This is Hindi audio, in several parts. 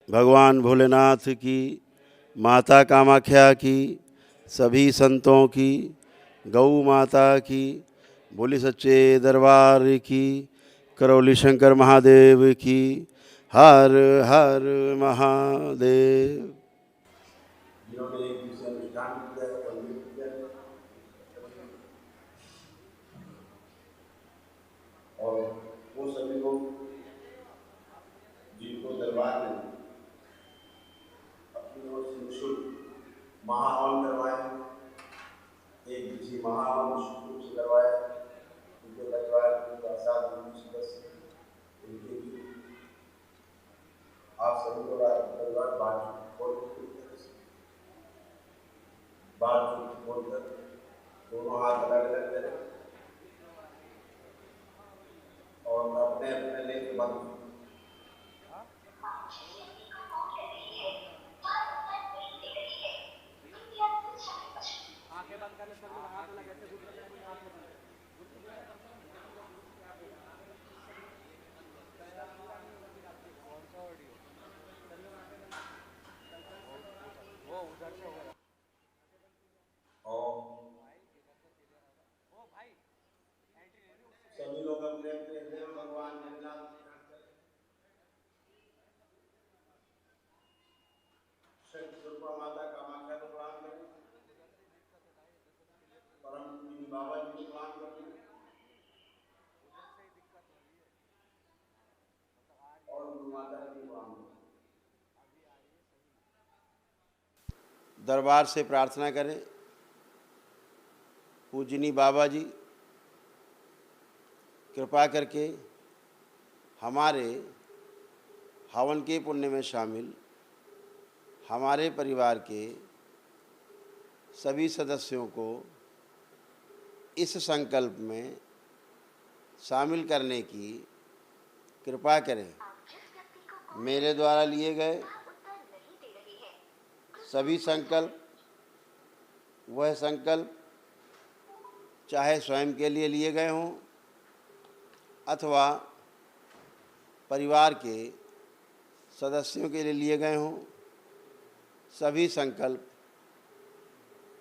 भगवान भोलेनाथ की, माता कामाख्या की, सभी संतों की, गौ माता की, बोली सच्चे दरबार की, करौली शंकर महादेव की, हर हर महादेव। जिन्होंने एक दूसरे अनुष्ठान किया है कंप्लीट किया है और वो सभी लोग जिनको दरबार में अपनी ओर से निःशुल्क महाहवन करवाए, एक किसी महाहवन निःशुल्क रूप से करवाया, उनके परिवार के 7 सदस्य उनके भी आप सभी लोग आपके परिवार बातचीत बोलकर दोनों हाथ अलग अलग करें और अपने अपने लेके बंद। सभी लोग अपने अपने हृदय में भगवान जगन्नाथ को ध्यान करें। शक्ति स्वरूपा माता कामाख्या को प्रणाम करें, परम पूज्य बाबा जी को प्रणाम करें और गुरु माता जी को प्रणाम करें। दरबार से प्रार्थना करें, पूजनी बाबा जी कृपा करके हमारे हवन के पुण्य में शामिल हमारे परिवार के सभी सदस्यों को इस संकल्प में शामिल करने की कृपा करें। मेरे द्वारा लिए गए सभी संकल्प, वह संकल्प चाहे स्वयं के लिए गए हों अथवा परिवार के सदस्यों के लिए गए हों, सभी संकल्प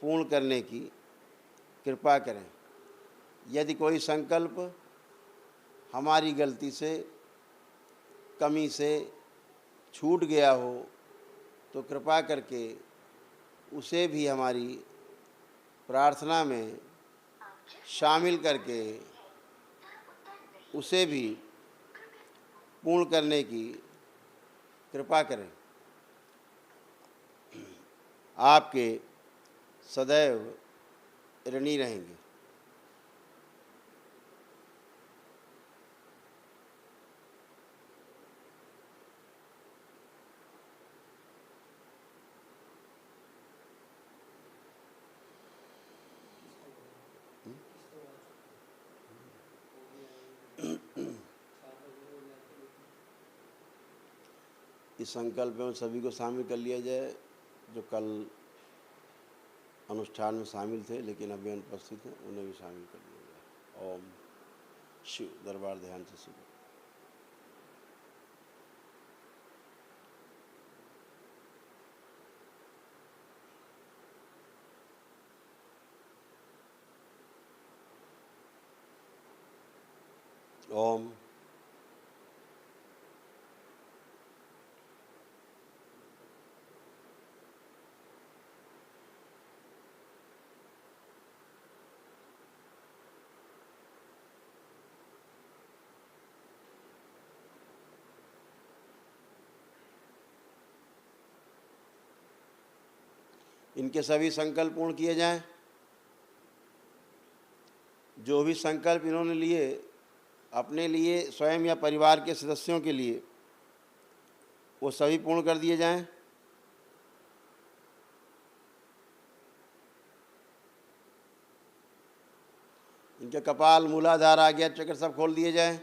पूर्ण करने की कृपा करें। यदि कोई संकल्प हमारी गलती से, कमी से छूट गया हो तो कृपा करके उसे भी हमारी प्रार्थना में शामिल करके उसे भी पूर्ण करने की कृपा करें। आपके सदैव ऋणी रहेंगे। इस संकल्प में सभी को शामिल कर लिया जाए जो कल अनुष्ठान में शामिल थे लेकिन अभी अनुपस्थित हैं, उन्हें भी शामिल कर लिया जाए। ओम शिव। दरबार ध्यान से सुनो। ओम इनके सभी संकल्प पूर्ण किए जाएं। जो भी संकल्प इन्होंने लिए अपने लिए, स्वयं या परिवार के सदस्यों के लिए, वो सभी पूर्ण कर दिए जाएं। इनके कपाल, मूलाधार, आज्ञा चक्र सब खोल दिए जाएं।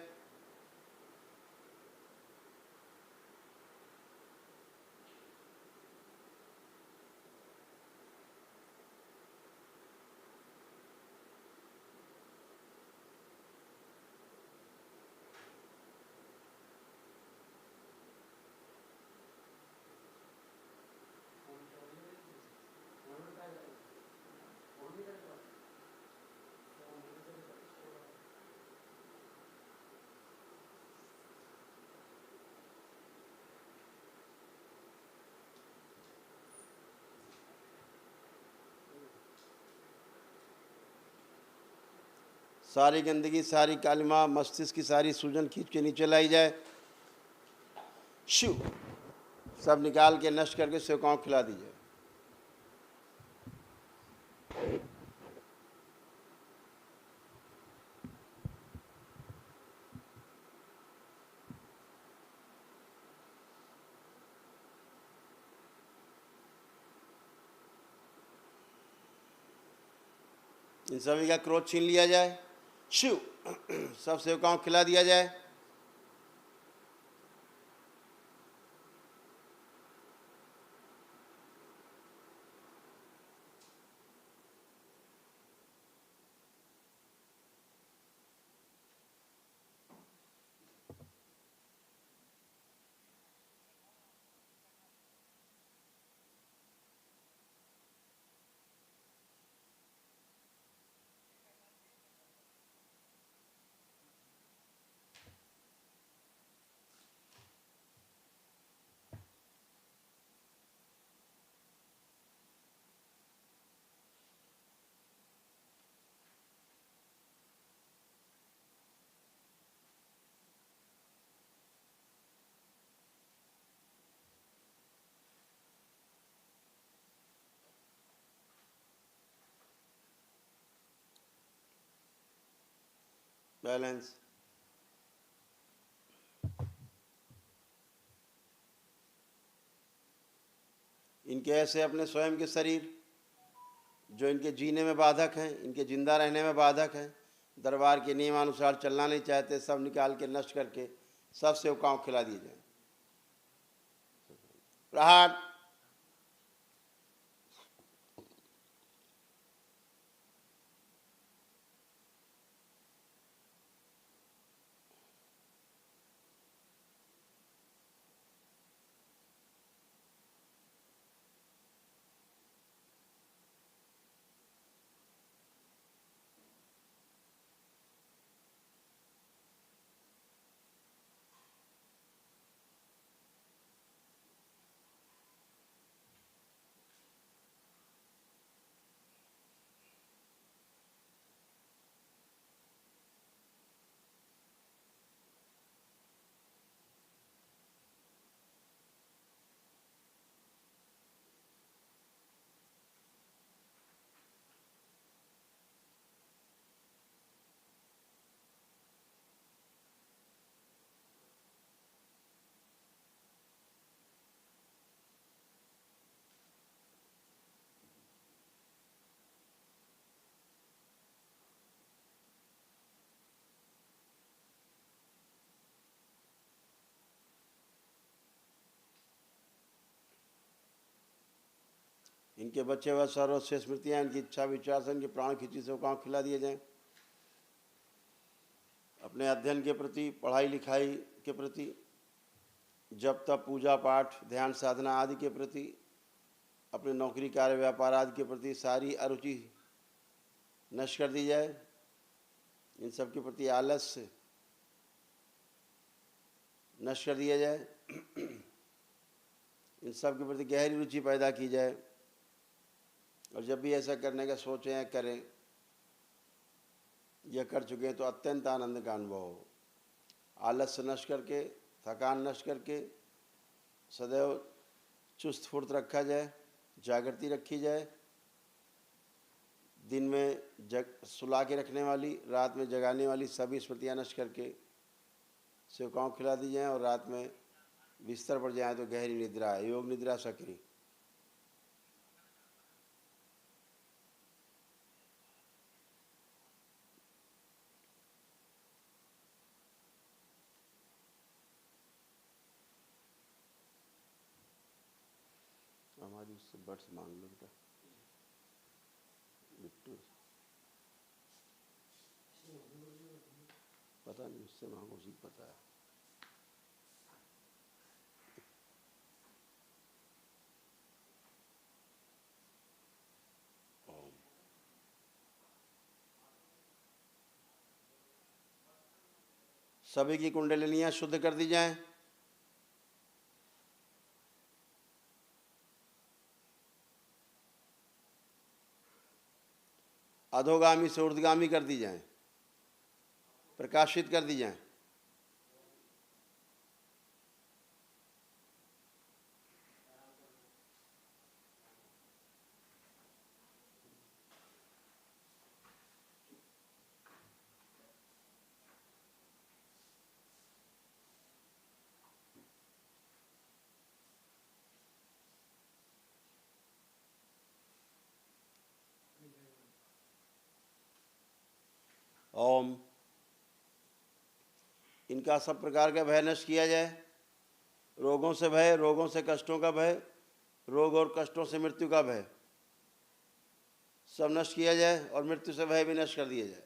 सारी गंदगी, सारी कालिमा, मस्तिष्क की सारी सूजन खींच के नीचे लाई जाए। शिव सब निकाल के नष्ट करके सेवकाओं को खिला दीजिए। इन सभी का क्रोध छीन लिया जाए। शिव सब सेवकाओं को खिला दिया जाए। बैलेंस। इनके ऐसे अपने स्वयं के शरीर जो इनके जीने में बाधक हैं, इनके जिंदा रहने में बाधक हैं, दरबार के नियमानुसार चलना नहीं चाहते, सब निकाल के नष्ट करके सब सेवकाओं को खिला दिए जाए। प्रहार। इनके बचे हुए सर्वश्रेष्ठ स्मृतियाँ, इनकी इच्छा विचार से इनके प्राण खींची सेवकाओं को खिला दिए जाएं। अपने अध्ययन के प्रति, पढ़ाई लिखाई के प्रति, जब तब पूजा पाठ, ध्यान साधना आदि के प्रति, अपने नौकरी कार्य व्यापार आदि के प्रति सारी अरुचि नष्ट कर दी जाए। इन सब के प्रति आलस्य नष्ट कर दिया जाए। इन सब के प्रति गहरी रुचि पैदा की जाए। और जब भी ऐसा करने का सोचें या करें या कर चुके हैं तो अत्यंत आनंद का अनुभव हो। आलस्य नष्ट करके, थकान नष्ट करके सदैव चुस्त फुर्त रखा जाए, जागृति रखी जाए। दिन में सुला के रखने वाली, रात में जगाने वाली सभी स्मृतियाँ नष्ट करके सेवकाओं को खिला दी जाएँ और रात में बिस्तर पर जाएँ तो गहरी निद्रा है, योग निद्रा सक्रिय। हमारी उससे बर्ड्स मांग लो बेटा, बिट्टू पता नहीं, उससे मांगो, उसी को पता है। सभी की कुंडलिनियाँ शुद्ध कर दी जाएं। अधोगामी से ऊर्ध्वगामी कर दी जाएं। प्रकाशित कर दी जाएं। ओम। इनका सब प्रकार का भय नष्ट किया जाए। रोगों से भय, रोगों से कष्टों का भय, रोग और कष्टों से मृत्यु का भय सब नष्ट किया जाए और मृत्यु से भय भी नष्ट कर दिया जाए।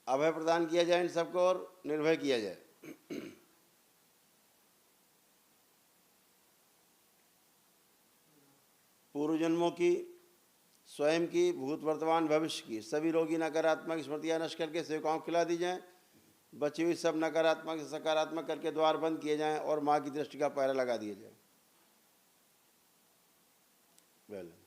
अभय प्रदान किया जाए इन सबको और निर्भय किया जाए। पूर्व जन्मों की, स्वयं की, भूत वर्तमान भविष्य की सभी रोगी नकारात्मक स्मृतियां नष्ट करके सेवकाओं को खिला दी जाएं। बची हुई सब नकारात्मक से सकारात्मक करके द्वार बंद किए जाएं और माँ की दृष्टि का पहरा लगा दिया जाए। बैलेंस।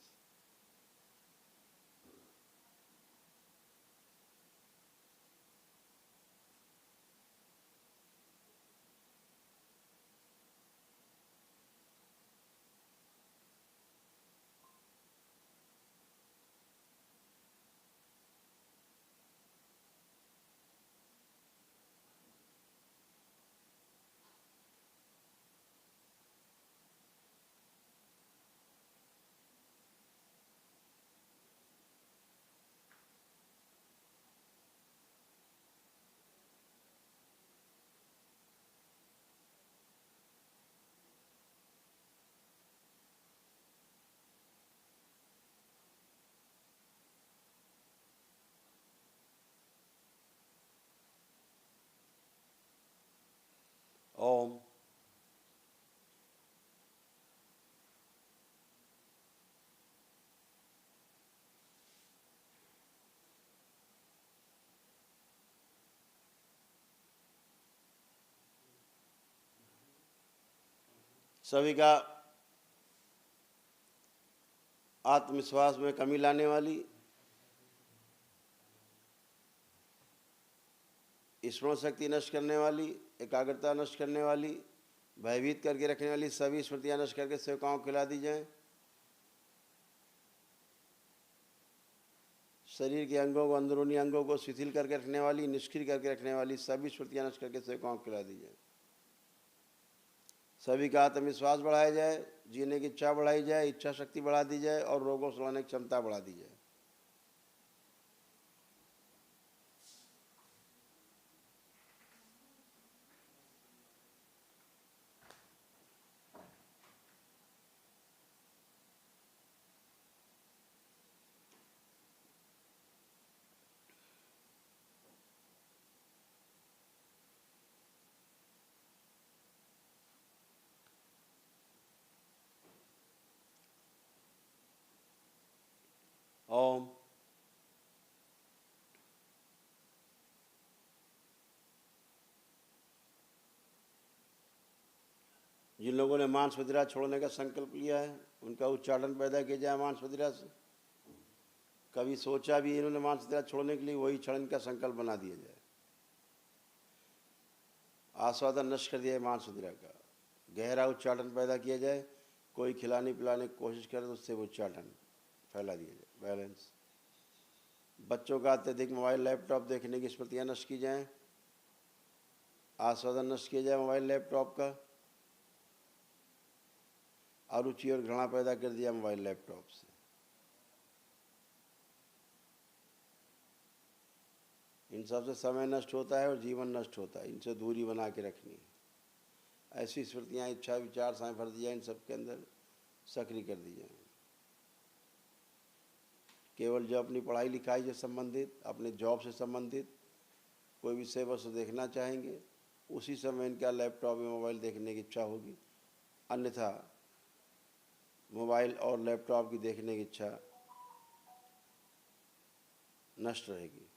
ओम। सभी का आत्मविश्वास में कमी लाने वाली, स्मरण शक्ति नष्ट करने वाली, एकाग्रता नष्ट करने वाली, भयभीत करके रखने वाली सभी स्मृतियां नष्ट करके सेवकाओं को खिला दी जाएं। शरीर के अंगों को, अंदरूनी अंगों को शिथिल करके रखने वाली, निष्क्रिय करके रखने वाली सभी स्मृतियां नष्ट करके सेवकाओं को खिला दी जाए। सभी का आत्मविश्वास बढ़ाया जाए, जीने की इच्छा बढ़ाई जाए, इच्छा शक्ति बढ़ा दी जाए और रोगों से लड़ने की क्षमता बढ़ा दी जाए। ओम। जिन लोगों ने मांस मदिरा छोड़ने का संकल्प लिया है उनका उच्चारण पैदा किया जाए मांस मदिरा से। कभी सोचा भी इन्होंने मांस मदिरा छोड़ने के लिए, वही क्षण इनका संकल्प बना दिया जाए। आस्वादन नष्ट कर दिया है मांस मदिरा का। गहरा उच्चारण पैदा किया जाए। कोई खिलाने पिलाने की कोशिश करे तो उससे वो उच्चारण फैला दिया जाए। बैलेंस। बच्चों का अत्यधिक मोबाइल लैपटॉप देखने की स्मृतियाँ नष्ट की जाएँ। आस्वादन नष्ट किया जाए मोबाइल लैपटॉप का। अरुचि और घृणा पैदा कर दिया मोबाइल लैपटॉप से। इन सब से समय नष्ट होता है और जीवन नष्ट होता है। इनसे दूरी बना के रखनी है। ऐसी स्मृतियाँ, इच्छा, विचार साएं भर दिया, इन सब के अंदर सक्रिय कर दी जाए। केवल जो अपनी पढ़ाई लिखाई से संबंधित, अपने जॉब से संबंधित कोई विषय वस्तु देखना चाहेंगे, उसी समय इनका लैपटॉप या मोबाइल देखने की इच्छा होगी। अन्यथा मोबाइल और लैपटॉप की देखने की इच्छा नष्ट रहेगी।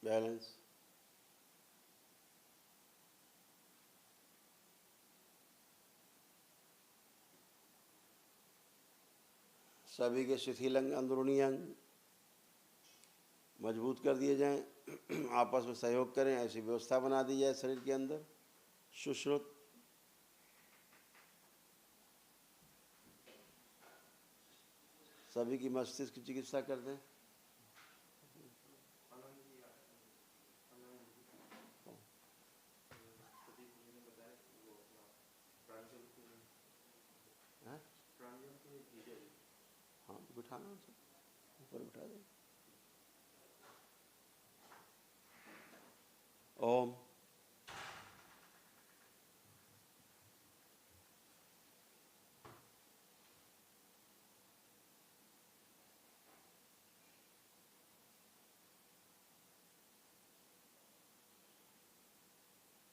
बैलेंस। सभी के शिथिल अंग, अंदरूनी अंग मजबूत कर दिए जाएं। आपस में सहयोग करें, ऐसी व्यवस्था बना दी जाए शरीर के अंदर। सुश्रुत सभी की मस्तिष्क की चिकित्सा कर दें। हाँ, बिठाना उसे, ऊपर बिठा दें। ओम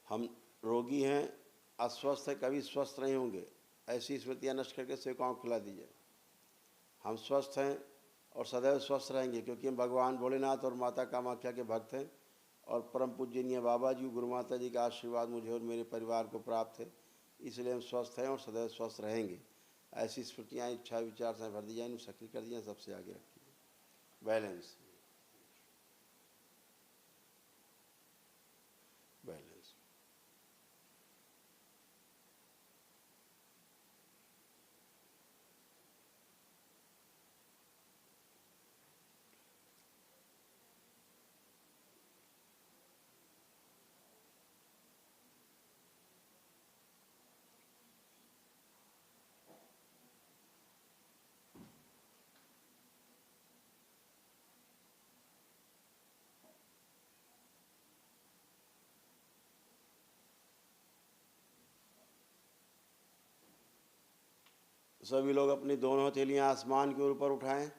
हम रोगी हैं, अस्वस्थ है, कभी स्वस्थ नहीं होंगे, ऐसी स्मृतियाँ नष्ट करके सेवकाओं को खिला दीजिए। हम स्वस्थ हैं और सदैव स्वस्थ रहेंगे, क्योंकि हम भगवान भोलेनाथ और माता कामाख्या के भक्त हैं और परम पूजनीय बाबा जी, गुरु माता जी का आशीर्वाद मुझे और मेरे परिवार को प्राप्त है, इसलिए हम स्वस्थ हैं और सदैव स्वस्थ रहेंगे। ऐसी स्मृतियाँ, इच्छा, विचार से भर दी जाए, इन्हें सक्रिय कर दिया, सबसे आगे रखिए। बैलेंस बैलेंस सभी लोग अपनी दोनों हथेलियां आसमान के ऊपर उठाएं,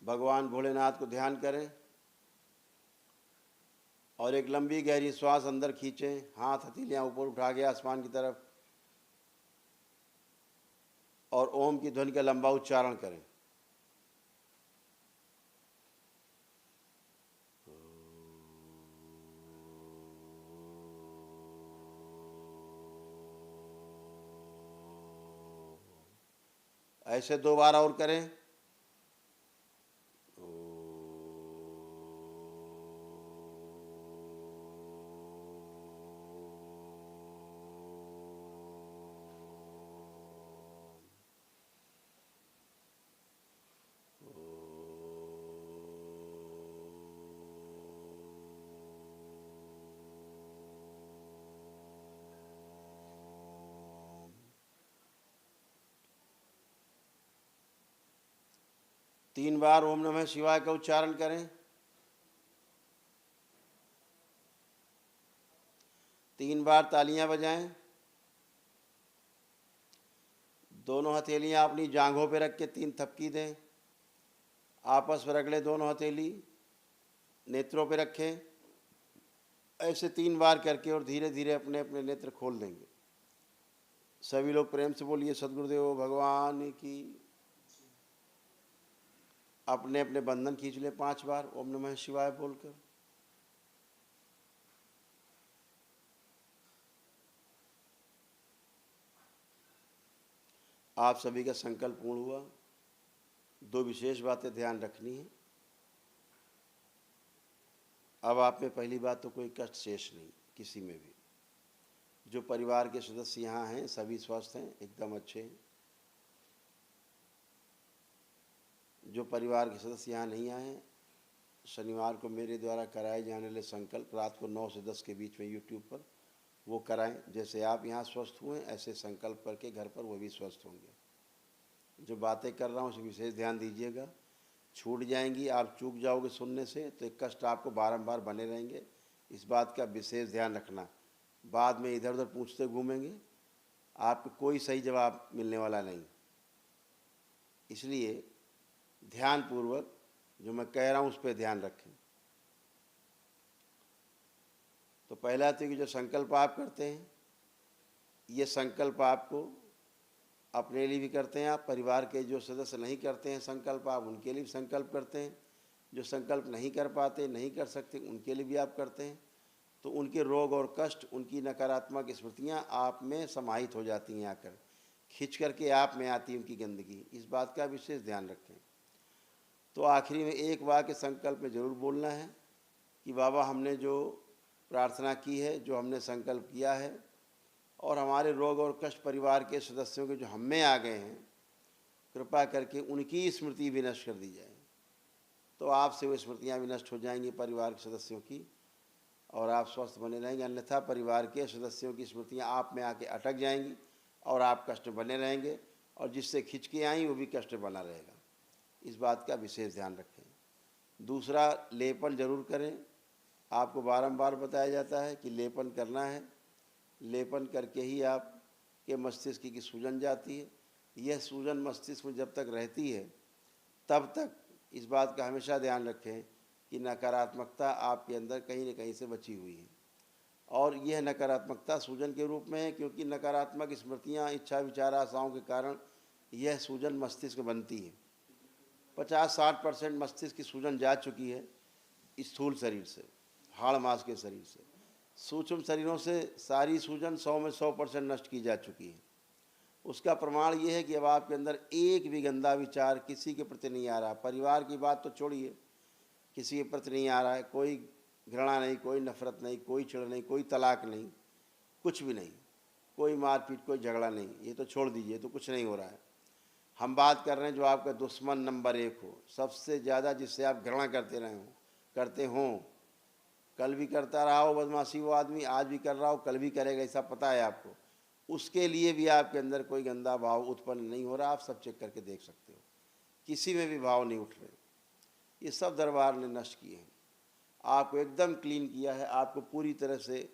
भगवान भोलेनाथ को ध्यान करें और एक लंबी गहरी श्वास अंदर खींचें। हाथ हथेलियां ऊपर उठा के आसमान की तरफ और ओम की ध्वनि का लंबा उच्चारण करें। ऐसे 2 बार और करें। तीन बार ओम नमः शिवाय का उच्चारण करें। 3 बार तालियां बजाएं। दोनों हथेलियां अपनी जांघों पे रख के 3 थपकी दें। आपस में रगड़े दोनों हथेली, नेत्रों पे रखें। ऐसे 3 बार करके और धीरे धीरे अपने अपने नेत्र खोल देंगे। सभी लोग प्रेम से बोलिए सद्गुरुदेव भगवान की। अपने अपने बंधन खींच ले 5 बार ओम नमः शिवाय बोलकर। आप सभी का संकल्प पूर्ण हुआ। 2 विशेष बातें ध्यान रखनी है। अब आप में पहली बात तो कोई कष्ट शेष नहीं किसी में भी। जो परिवार के सदस्य यहाँ हैं सभी स्वस्थ हैं, एकदम अच्छे हैं। जो परिवार के सदस्य यहाँ नहीं आए हैं, शनिवार को मेरे द्वारा कराए जाने वाले संकल्प रात को 9 से 10 के बीच में यूट्यूब पर वो कराएं। जैसे आप यहाँ स्वस्थ हुए ऐसे संकल्प करके घर पर वो भी स्वस्थ होंगे। जो बातें कर रहा हूँ उसे विशेष ध्यान दीजिएगा। छूट जाएंगी, आप चूक जाओगे सुनने से तो एक कष्ट आपको बारंबार बने रहेंगे। इस बात का विशेष ध्यान रखना। बाद में इधर उधर पूछते घूमेंगे, आपको कोई सही जवाब मिलने वाला नहीं। इसलिए ध्यानपूर्वक जो मैं कह रहा हूँ उस पर ध्यान रखें। तो पहला तो कि जो संकल्प आप करते हैं, ये संकल्प आपको अपने लिए भी करते हैं। आप परिवार के जो सदस्य नहीं करते हैं संकल्प, आप उनके लिए भी संकल्प करते हैं। जो संकल्प नहीं कर पाते, नहीं कर सकते, उनके लिए भी आप करते हैं। तो उनके रोग और कष्ट, उनकी नकारात्मक स्मृतियाँ आप में समाहित हो जाती हैं आकर। खींच करके आप में आती है उनकी गंदगी, इस बात का विशेष ध्यान रखें। तो आखिरी में एक वाक्य संकल्प में ज़रूर बोलना है कि बाबा हमने जो प्रार्थना की है, जो हमने संकल्प किया है, और हमारे रोग और कष्ट परिवार के सदस्यों के जो हम में आ गए हैं, कृपा करके उनकी स्मृति भी नष्ट कर दी जाए। तो आपसे वो स्मृतियाँ भी नष्ट हो जाएंगी परिवार के सदस्यों की, और आप स्वस्थ बने रहेंगे। अन्यथा परिवार के सदस्यों की स्मृतियाँ आप में आके अटक जाएंगी और आप कष्ट में बने रहेंगे, और जिससे खिंच के आई वो भी कष्ट में बना रहेगा। इस बात का विशेष ध्यान रखें। दूसरा, लेपन जरूर करें। आपको बारंबार बताया जाता है कि लेपन करना है। लेपन करके ही आपके मस्तिष्क की सूजन जाती है। यह सूजन मस्तिष्क में जब तक रहती है तब तक इस बात का हमेशा ध्यान रखें कि नकारात्मकता आपके अंदर कहीं न कहीं से बची हुई है, और यह नकारात्मकता सूजन के रूप में है, क्योंकि नकारात्मक स्मृतियाँ, इच्छा, विचार, आशाओं के कारण यह सूजन मस्तिष्क बनती है। 50-60% मस्तिष्क की सूजन जा चुकी है स्थूल शरीर से, हाड़ मांस के शरीर से। सूक्ष्म शरीरों से सारी सूजन 100 में 100% नष्ट की जा चुकी है। उसका प्रमाण ये है कि अब आपके अंदर एक भी गंदा विचार किसी के प्रति नहीं आ रहा। परिवार की बात तो छोड़िए, किसी के प्रति नहीं आ रहा है। कोई घृणा नहीं, कोई नफरत नहीं, कोई चिढ़ नहीं, कोई तलाक नहीं, कुछ भी नहीं, कोई मारपीट, कोई झगड़ा नहीं। ये तो छोड़ दीजिए, तो कुछ नहीं हो रहा है। हम बात कर रहे हैं जो आपका दुश्मन नंबर 1 हो, सबसे ज़्यादा जिससे आप घृणा करते हों, कल भी करता रहा हो बदमाशी वो आदमी, आज भी कर रहा हो, कल भी करेगा, ऐसा पता है आपको। उसके लिए भी आपके अंदर कोई गंदा भाव उत्पन्न नहीं हो रहा। आप सब चेक करके देख सकते हो, किसी में भी भाव नहीं उठ रहे। ये सब दरबार ने नष्ट किए हैं, आपको एकदम क्लीन किया है, आपको पूरी तरह से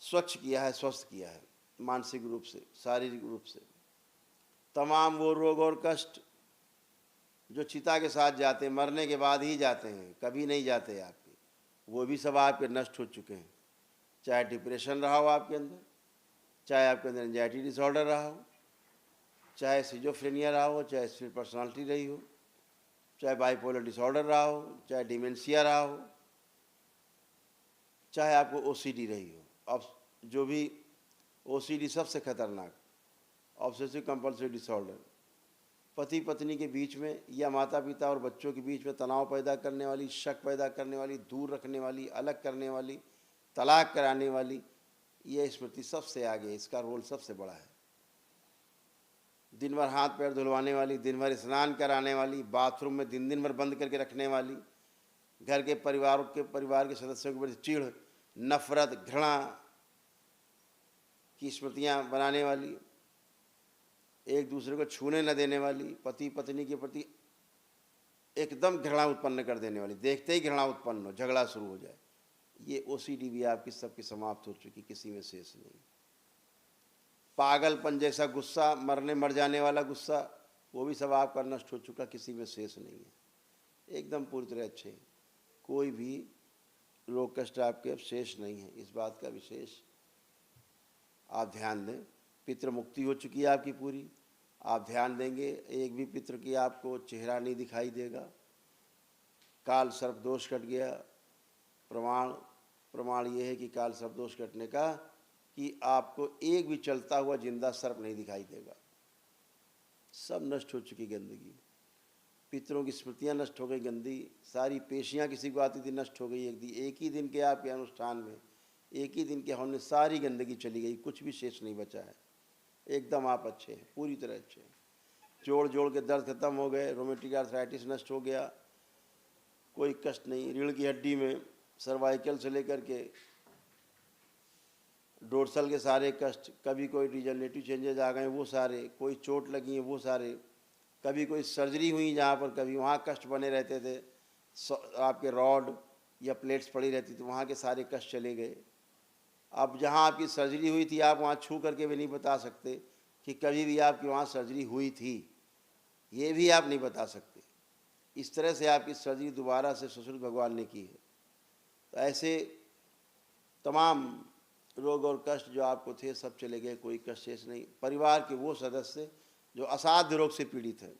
स्वच्छ किया है, स्वस्थ किया है, मानसिक रूप से, शारीरिक रूप से। तमाम वो रोग और कष्ट जो चिता के साथ जाते हैं, मरने के बाद ही जाते हैं, कभी नहीं जाते आपके, वो भी सब आपके नष्ट हो चुके हैं। चाहे डिप्रेशन रहा हो आपके अंदर, चाहे आपके अंदर एंजाइटी डिसऑर्डर रहा हो, चाहे सिजोफ्रेनिया रहा हो, चाहे स्प्लिट पर्सनालिटी रही हो, चाहे बाइपोलर डिसऑर्डर रहा हो, चाहे डिमेंशिया रहा हो, चाहे आपको ओसीडी रही हो। अब जो भी ओसीडी सबसे खतरनाक, ऑब्सेसिव कंपल्सिव डिसऑर्डर, पति पत्नी के बीच में या माता पिता और बच्चों के बीच में तनाव पैदा करने वाली, शक पैदा करने वाली, दूर रखने वाली, अलग करने वाली, तलाक कराने वाली, यह स्मृति सबसे आगे, इसका रोल सबसे बड़ा है। दिन भर हाथ पैर धुलवाने वाली, दिन भर स्नान कराने वाली, बाथरूम में दिन भर बंद करके रखने वाली, घर के परिवार के सदस्यों के प्रति चिढ़, नफरत, घृणा की स्मृतियाँ बनाने वाली, एक दूसरे को छूने न देने वाली, पति पत्नी के प्रति एकदम घृणा उत्पन्न कर देने वाली, देखते ही घृणा उत्पन्न हो, झगड़ा शुरू हो जाए, ये ओसीडी भी आपकी सबकी समाप्त हो चुकी, किसी में शेष नहीं। पागलपन जैसा गुस्सा, मर जाने वाला गुस्सा, वो भी सब आपका नष्ट हो चुका, किसी में शेष नहीं है। एकदम पूरी तरह अच्छे, कोई भी रोग कष्ट आपके अब शेष नहीं है। इस बात का विशेष आप ध्यान दें। पितृ मुक्ति हो चुकी है आपकी पूरी, आप ध्यान देंगे एक भी पितृ की आपको चेहरा नहीं दिखाई देगा। काल सर्प दोष कट गया। प्रमाण ये है कि काल सर्प दोष कटने का कि आपको एक भी चलता हुआ जिंदा सर्प नहीं दिखाई देगा। सब नष्ट हो चुकी गंदगी, पितरों की स्मृतियाँ नष्ट हो गई, गंदी सारी पेशियाँ किसी को आती थी नष्ट हो गई। एक ही दिन के आपके अनुष्ठान में, एक ही दिन के होने सारी गंदगी चली गई, कुछ भी शेष नहीं बचा है। एकदम आप अच्छे हैं, पूरी तरह अच्छे हैं। जोड़ के दर्द खत्म हो गए, रोमेटिक आर्थराइटिस नष्ट हो गया, कोई कष्ट नहीं। रीढ़ की हड्डी में सर्वाइकल से लेकर के डोर्सल के सारे कष्ट, कभी कोई डिजनरेटिव चेंजेज आ गए वो सारे, कोई चोट लगी है वो सारे, कभी कोई सर्जरी हुई जहाँ पर कभी वहाँ कष्ट बने रहते थे, आपके रॉड या प्लेट्स पड़ी रहती थी, वहाँ के सारे कष्ट चले गए। अब जहाँ आपकी सर्जरी हुई थी, आप वहाँ छू करके भी नहीं बता सकते कि कभी भी आपकी वहाँ सर्जरी हुई थी, ये भी आप नहीं बता सकते। इस तरह से आपकी सर्जरी दोबारा से सुश्रुत भगवान ने की है। तो ऐसे तमाम रोग और कष्ट जो आपको थे सब चले गए, कोई कष्ट शेष नहीं। परिवार के वो सदस्य जो असाध्य रोग से पीड़ित हैं,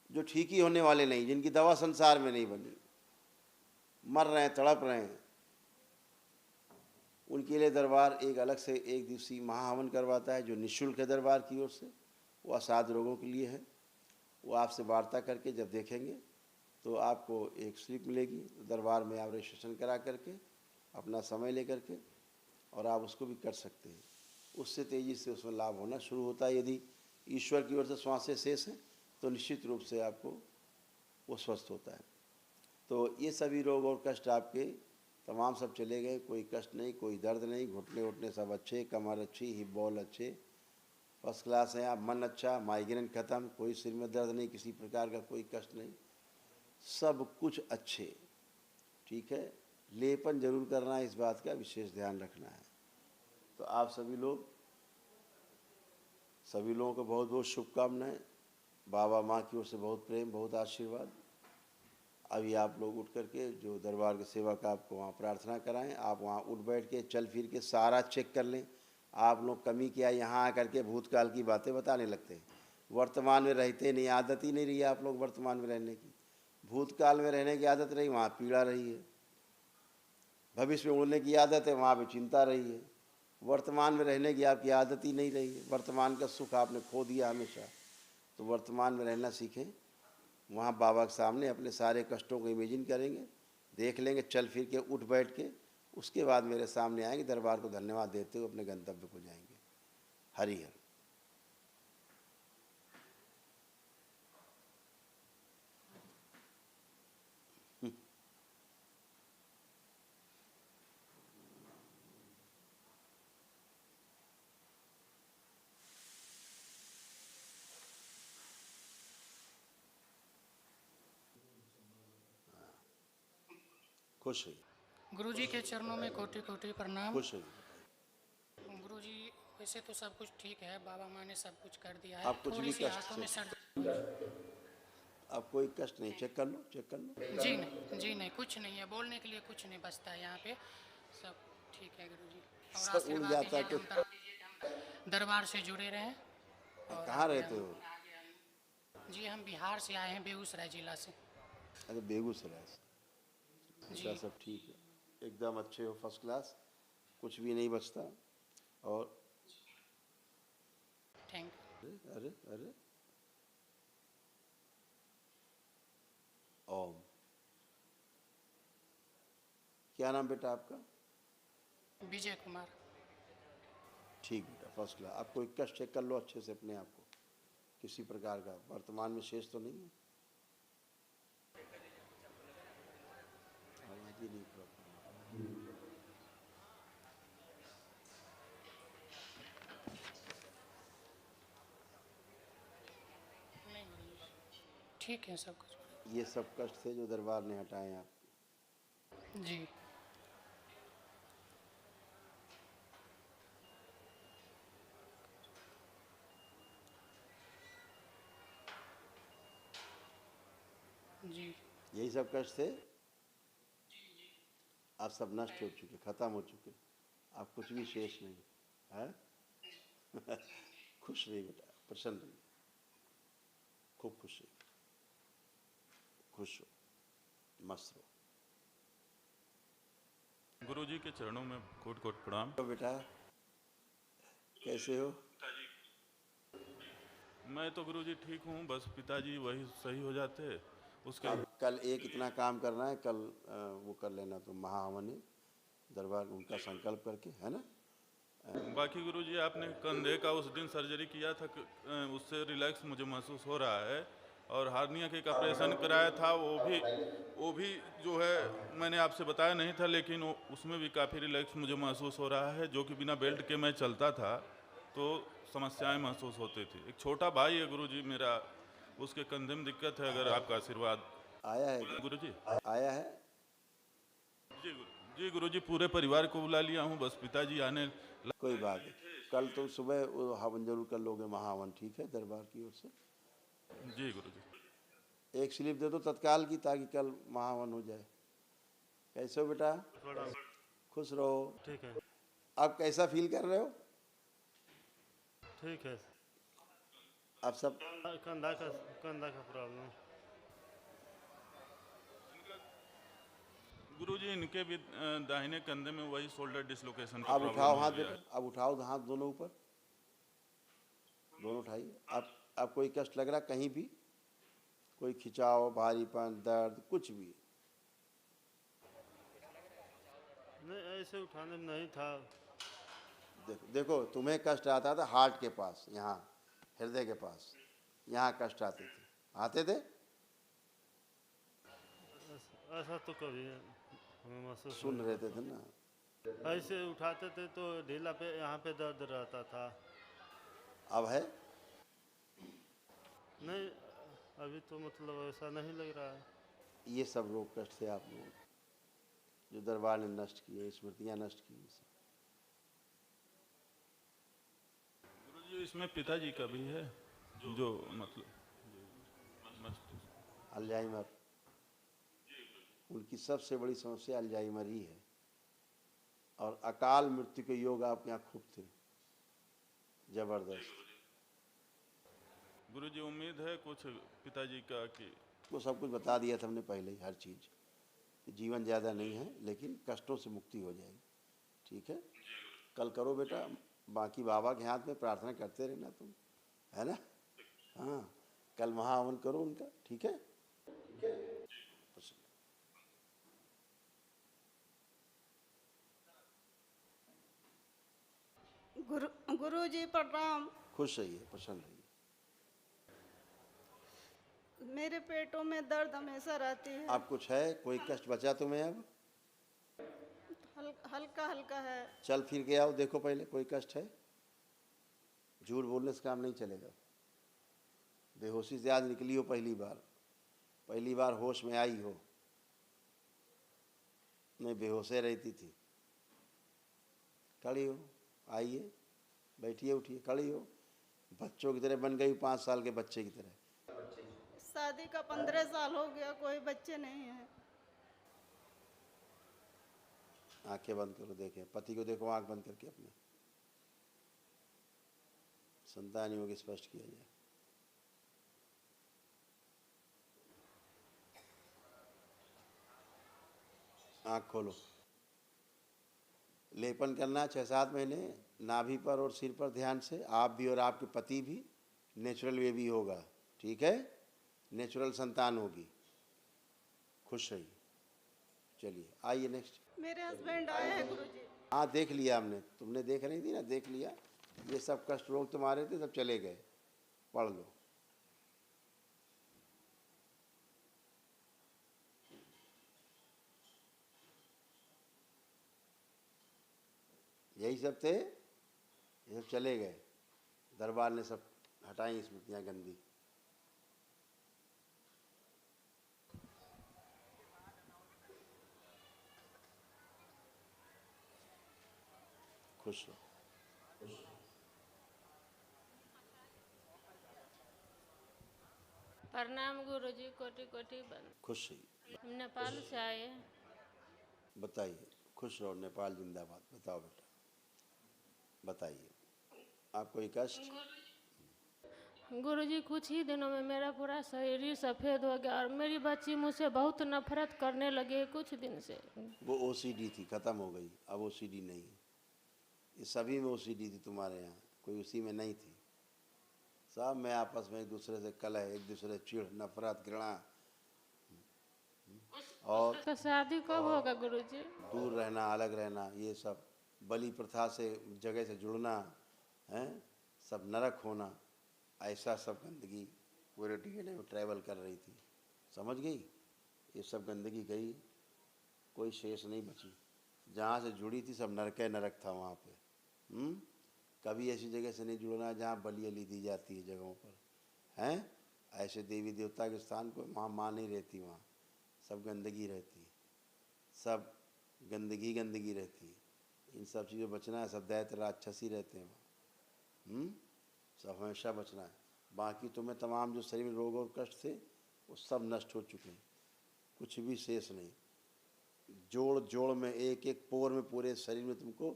जो ठीक ही होने वाले नहीं, जिनकी दवा संसार में नहीं बनी, मर रहे हैं, तड़प रहे हैं, उनके लिए दरबार एक अलग से एक दिवसीय महाहवन करवाता है जो निःशुल्क है दरबार की ओर से। वो असाध रोगों के लिए है। वो आपसे वार्ता करके जब देखेंगे तो आपको एक स्लिप मिलेगी, तो दरबार में आप रजिस्ट्रेशन करा करके अपना समय ले करके और आप उसको भी कर सकते हैं। उससे तेज़ी से उसमें लाभ होना शुरू होता है। यदि ईश्वर की ओर से श्वासें शेष हैं तो निश्चित रूप से आपको वो स्वस्थ होता है। तो ये सभी रोग और कष्ट आपके तमाम सब चले गए, कोई कष्ट नहीं, कोई दर्द नहीं, घुटने उठने सब अच्छे, कमर अच्छी, हिप बॉल अच्छे, फर्स्ट क्लास है। आप मन अच्छा, माइग्रेन खत्म, कोई सिर में दर्द नहीं, किसी प्रकार का कोई कष्ट नहीं, सब कुछ अच्छे। ठीक है, लेपन जरूर करना है, इस बात का विशेष ध्यान रखना है। तो आप सभी लोगों को बहुत बहुत शुभकामनाएं। बाबा माँ की ओर से बहुत प्रेम, बहुत आशीर्वाद। अभी आप लोग उठ करके जो दरबार के सेवक आपको वहाँ प्रार्थना कराएं, आप वहाँ उठ बैठ के चल फिर के सारा चेक कर लें। आप लोग कमी क्या यहाँ आकर के भूतकाल की बातें बताने लगते हैं, वर्तमान में रहते नहीं, आदत ही नहीं रही है आप लोग वर्तमान में रहने की। भूतकाल में रहने की आदत रही, वहाँ पीड़ा रही है। भविष्य में उड़ने की आदत है, वहाँ पे चिंता रही है। वर्तमान में रहने की आपकी आदत ही नहीं रही है, वर्तमान का सुख आपने खो दिया हमेशा। तो वर्तमान में रहना सीखें। वहाँ बाबा के सामने अपने सारे कष्टों को इमेजिन करेंगे, देख लेंगे, चल फिर के उठ बैठ के, उसके बाद मेरे सामने आएंगे, दरबार को धन्यवाद देते हुए अपने गंतव्य को जाएंगे। हरि हर। खुश रहिए, गुरुजी के चरणों में कोटि कोटि प्रणाम। खुश रहिए। गुरुजी, वैसे तो सब कुछ ठीक है, बाबा माँ ने सब कुछ कर दिया है, आप कुछ थोड़ी भी सी कष्ट हाथों से, में सर्द। आप कोई कष्ट नहीं, चेक कर लो, चेक कर लो। जी नहीं, जी नहीं, कुछ नहीं है, बोलने के लिए कुछ नहीं बचता है यहाँ पे, सब ठीक है गुरुजी। और सब उड़ आशीर्वाद जाता दीजिए है कि कुछ। हम दरबार से जुड़े रहें और कहाँ आगे रहते हम। हो? जी हम बिहार से आए हैं, बेगूसराय जिला से। अरे बेगूसराय से। बेटा जी सब ठीक है, एकदम अच्छे हो, फर्स्ट क्लास, कुछ भी नहीं बचता। और थैंक अरे अरे अरे, ओम। क्या नाम बेटा आपका? यू। विजय कुमार। ठीक बेटा, फर्स्ट क्लास। आप कोई कष्ट चेक कर लो अच्छे से अपने आप को, किसी प्रकार का वर्तमान में शेष तो नहीं है। आवाज ही नहीं प्रॉपर। नहीं गुरुजी, ठीक है सब कुछ। ये सब कष्ट थे जो दरबार ने हटाए आप। जी जी यही सब कष्ट थे, आप सब नष्ट हो चुके, खत्म हो चुके, आप कुछ भी शेष नहीं है। खुश रहिए बेटा, प्रसन्न रहिए, खूब खुश रहिए, खुश हो, मस्त रहो। गुरुजी के चरणों में कोट कोट प्रणाम। तो बेटा कैसे हो? मैं तो गुरुजी ठीक हूँ, बस पिताजी वही सही हो जाते उसके। अब कल एक इतना काम करना है, कल वो कर लेना, तो महाहवन है दरबार उनका संकल्प करके, है ना। बाकी गुरुजी आपने कंधे का उस दिन सर्जरी किया था, उससे रिलैक्स मुझे महसूस हो रहा है। और हार्निया के एक ऑपरेशन कराया था, वो भी जो है मैंने आपसे बताया नहीं था, लेकिन उसमें भी काफ़ी रिलैक्स मुझे महसूस हो रहा है। जो कि बिना बेल्ट के मैं चलता था तो समस्याएं महसूस होती थी। एक छोटा भाई है गुरुजी मेरा, उसके कंधे में दिक्कत है, अगर आपका आशीर्वाद। आया है, गुरुजी आया है। जी गुरुजी, पूरे परिवार को बुला लिया हूँ, बस पिताजी आने। कोई बात नहीं, कल तुम सुबह वो हवन जरूर कर लोगे, महाहवन, ठीक है, दरबार की ओर से। जी गुरुजी। एक स्लिप दे दो तत्काल की, ताकि कल महाहवन हो जाए। कैसे हो बेटा? खुश रहो। ठीक है, आप कैसा फील कर रहे हो? ठीक है। आप सब कंधा का प्रॉब्लम। गुरुजी इनके भी दाहिने कंधे में वही शोल्डर डिसलोकेशन का अब प्रॉब्लम उठाओ हो हाथ गया बेटा, है। अब उठाओ हाथ दोनों ऊपर, दोनों उठाइए। अब कोई कष्ट लग रहा कहीं भी, कोई खिंचाव, भारीपन, दर्द, कुछ भी? नहीं, ऐसे उठाने में नहीं था। देखो देखो, तुम्हें कष्ट आता था हार्ट के पास, यहाँ हृदय के पास, यहाँ कष्ट आते थे? ऐसा तो कभी हमें महसूस सुन नहीं रहे थे होता। ना? ऐसे उठाते थे तो ढीला पे यहाँ पे दर्द रहता था। अब है? नहीं, अभी तो मतलब ऐसा नहीं लग रहा है। ये सब रोग कष्ट थे आप लोगों को, जो दरबार ने नष्ट किए, स्मृतियाँ नष्ट की। गुरुजी इसमें पिताजी का भी है, जो मतलब मस्तिष्क। अल्जाइमर, उनकी सबसे बड़ी समस्या अल्जाइमर ही है, और अकाल मृत्यु के योग आपके यहाँ खूब थे, जबरदस्त। गुरुजी उम्मीद है कुछ पिताजी का कि वो सब कुछ बता दिया था हमने पहले ही, हर चीज़। जीवन ज़्यादा नहीं है, लेकिन कष्टों से मुक्ति हो जाएगी। ठीक है, कल करो बेटा, बाकी बाबा के हाथ में प्रार्थना करते रहना तुम, है ना? हाँ, कल महाहवन करो उनका, ठीक है? ठीक है। गुरुजी प्रणाम। खुश रहिए, प्रसन्न रहिए। मेरे पेटों में दर्द हमेशा रहती है। अब कुछ है, कोई कष्ट बचा तुम्हें अब? हल्का हल्का है। चल फिर के आओ, देखो पहले कोई कष्ट है? झूठ बोलने से काम नहीं चलेगा। बेहोशी से आज निकली हो पहली बार होश में आई हो, नहीं बेहोशे रहती थी। खड़ी हो, आइए, बैठिए, उठिए, खड़ी हो। बच्चों की तरह बन गई, 5 साल के बच्चे की तरह। शादी का 15 साल हो गया, कोई बच्चे नहीं है। आंखें बंद करो, देखें पति को, देखो आंख बंद करके अपने। संतानियों की स्पष्ट किया जाए। आंख खोलो। लेपन करना 6-7 महीने नाभि पर और सिर पर ध्यान से, आप भी और आपके पति भी। नेचुरल बेबी होगा, ठीक है? नेचुरल संतान होगी। खुश रहिए। चलिए आइए नेक्स्ट। मेरे हस्बैंड आए हैं गुरुजी। हाँ देख लिया हमने, तुमने देख रही थी ना, देख लिया। ये सब कष्ट रोग तुम्हारे थे, सब चले गए। पढ़ लो। यही सब थे, ये सब चले गए। दरबार ने सब हटाई स्मृतियाँ गंदी। खुश रहो। प्रणाम गुरुजी, कोटि कोटि बंद। खुश रहिए। हम नेपाल से आए हैं। बताइए। खुश रहो, नेपाल जिंदाबाद। बताओ बेटा, बताइए, आपको एक कष्ट? गुरुजी कुछ ही दिनों में मेरा पूरा शरीर ही सफ़ेद हो गया और मेरी बच्ची मुझसे बहुत नफरत करने लगी है कुछ दिन से। वो ओसीडी थी, ख़त्म हो गई। अब ओसीडी नहीं है। ये सभी में ओसीडी थी तुम्हारे यहाँ, कोई उसी में नहीं थी। सब में आपस में एक दूसरे से कलह, एक दूसरे से चिढ़, नफरत, घृणा। और तो शादी कब होगा गुरुजी? दूर रहना, अलग रहना, ये सब बलि प्रथा से जगह से जुड़ना है, सब नरक होना, ऐसा सब गंदगी पूरे डीएनए में ट्रैवल कर रही थी। समझ गई? ये सब गंदगी गई, कोई शेष नहीं बची। जहाँ से जुड़ी थी सब नरक नरक था वहाँ पे। कभी ऐसी जगह से नहीं जुड़ना जहाँ बलि अली दी जाती है जगहों पर, हैं? ऐसे देवी देवता के स्थान को वहाँ माँ नहीं रहती, वहाँ सब गंदगी रहती है, सब गंदगी रहती है। इन सब चीज़ों बचना है। सब दैत्य राक्षसी रहते हैं वहाँ, सब हमेशा बचना है। बाकी तुम्हें तमाम जो शरीर में रोग और कष्ट थे वो सब नष्ट हो चुके हैं, कुछ भी शेष नहीं। जोड़ जोड़ में, एक एक पोर में, पूरे शरीर में तुमको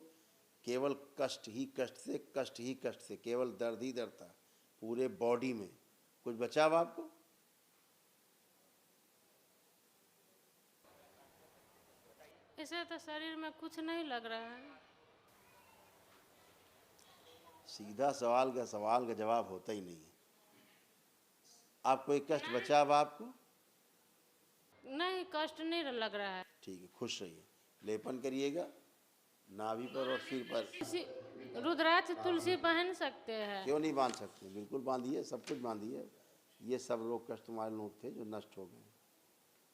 केवल कष्ट ही कष्ट थे, केवल दर्द ही दर्द था पूरे बॉडी में। कुछ बचा अब आपको? ऐसे तो शरीर में कुछ नहीं लग रहा है। सीधा सवाल का जवाब होता ही नहीं है। आप कोई कष्ट बचा अब आपको? नहीं, कष्ट नहीं लग रहा है। ठीक है, खुश रहिए। लेपन करिएगा नाभि पर और सिर पर। रुद्राक्ष तुलसी पहन सकते हैं? क्यों नहीं बांध सकते? बिल्कुल बांधिए, सब कुछ बांधिए। ये सब रोग कष्ट वाले लोग थे जो नष्ट हो गए।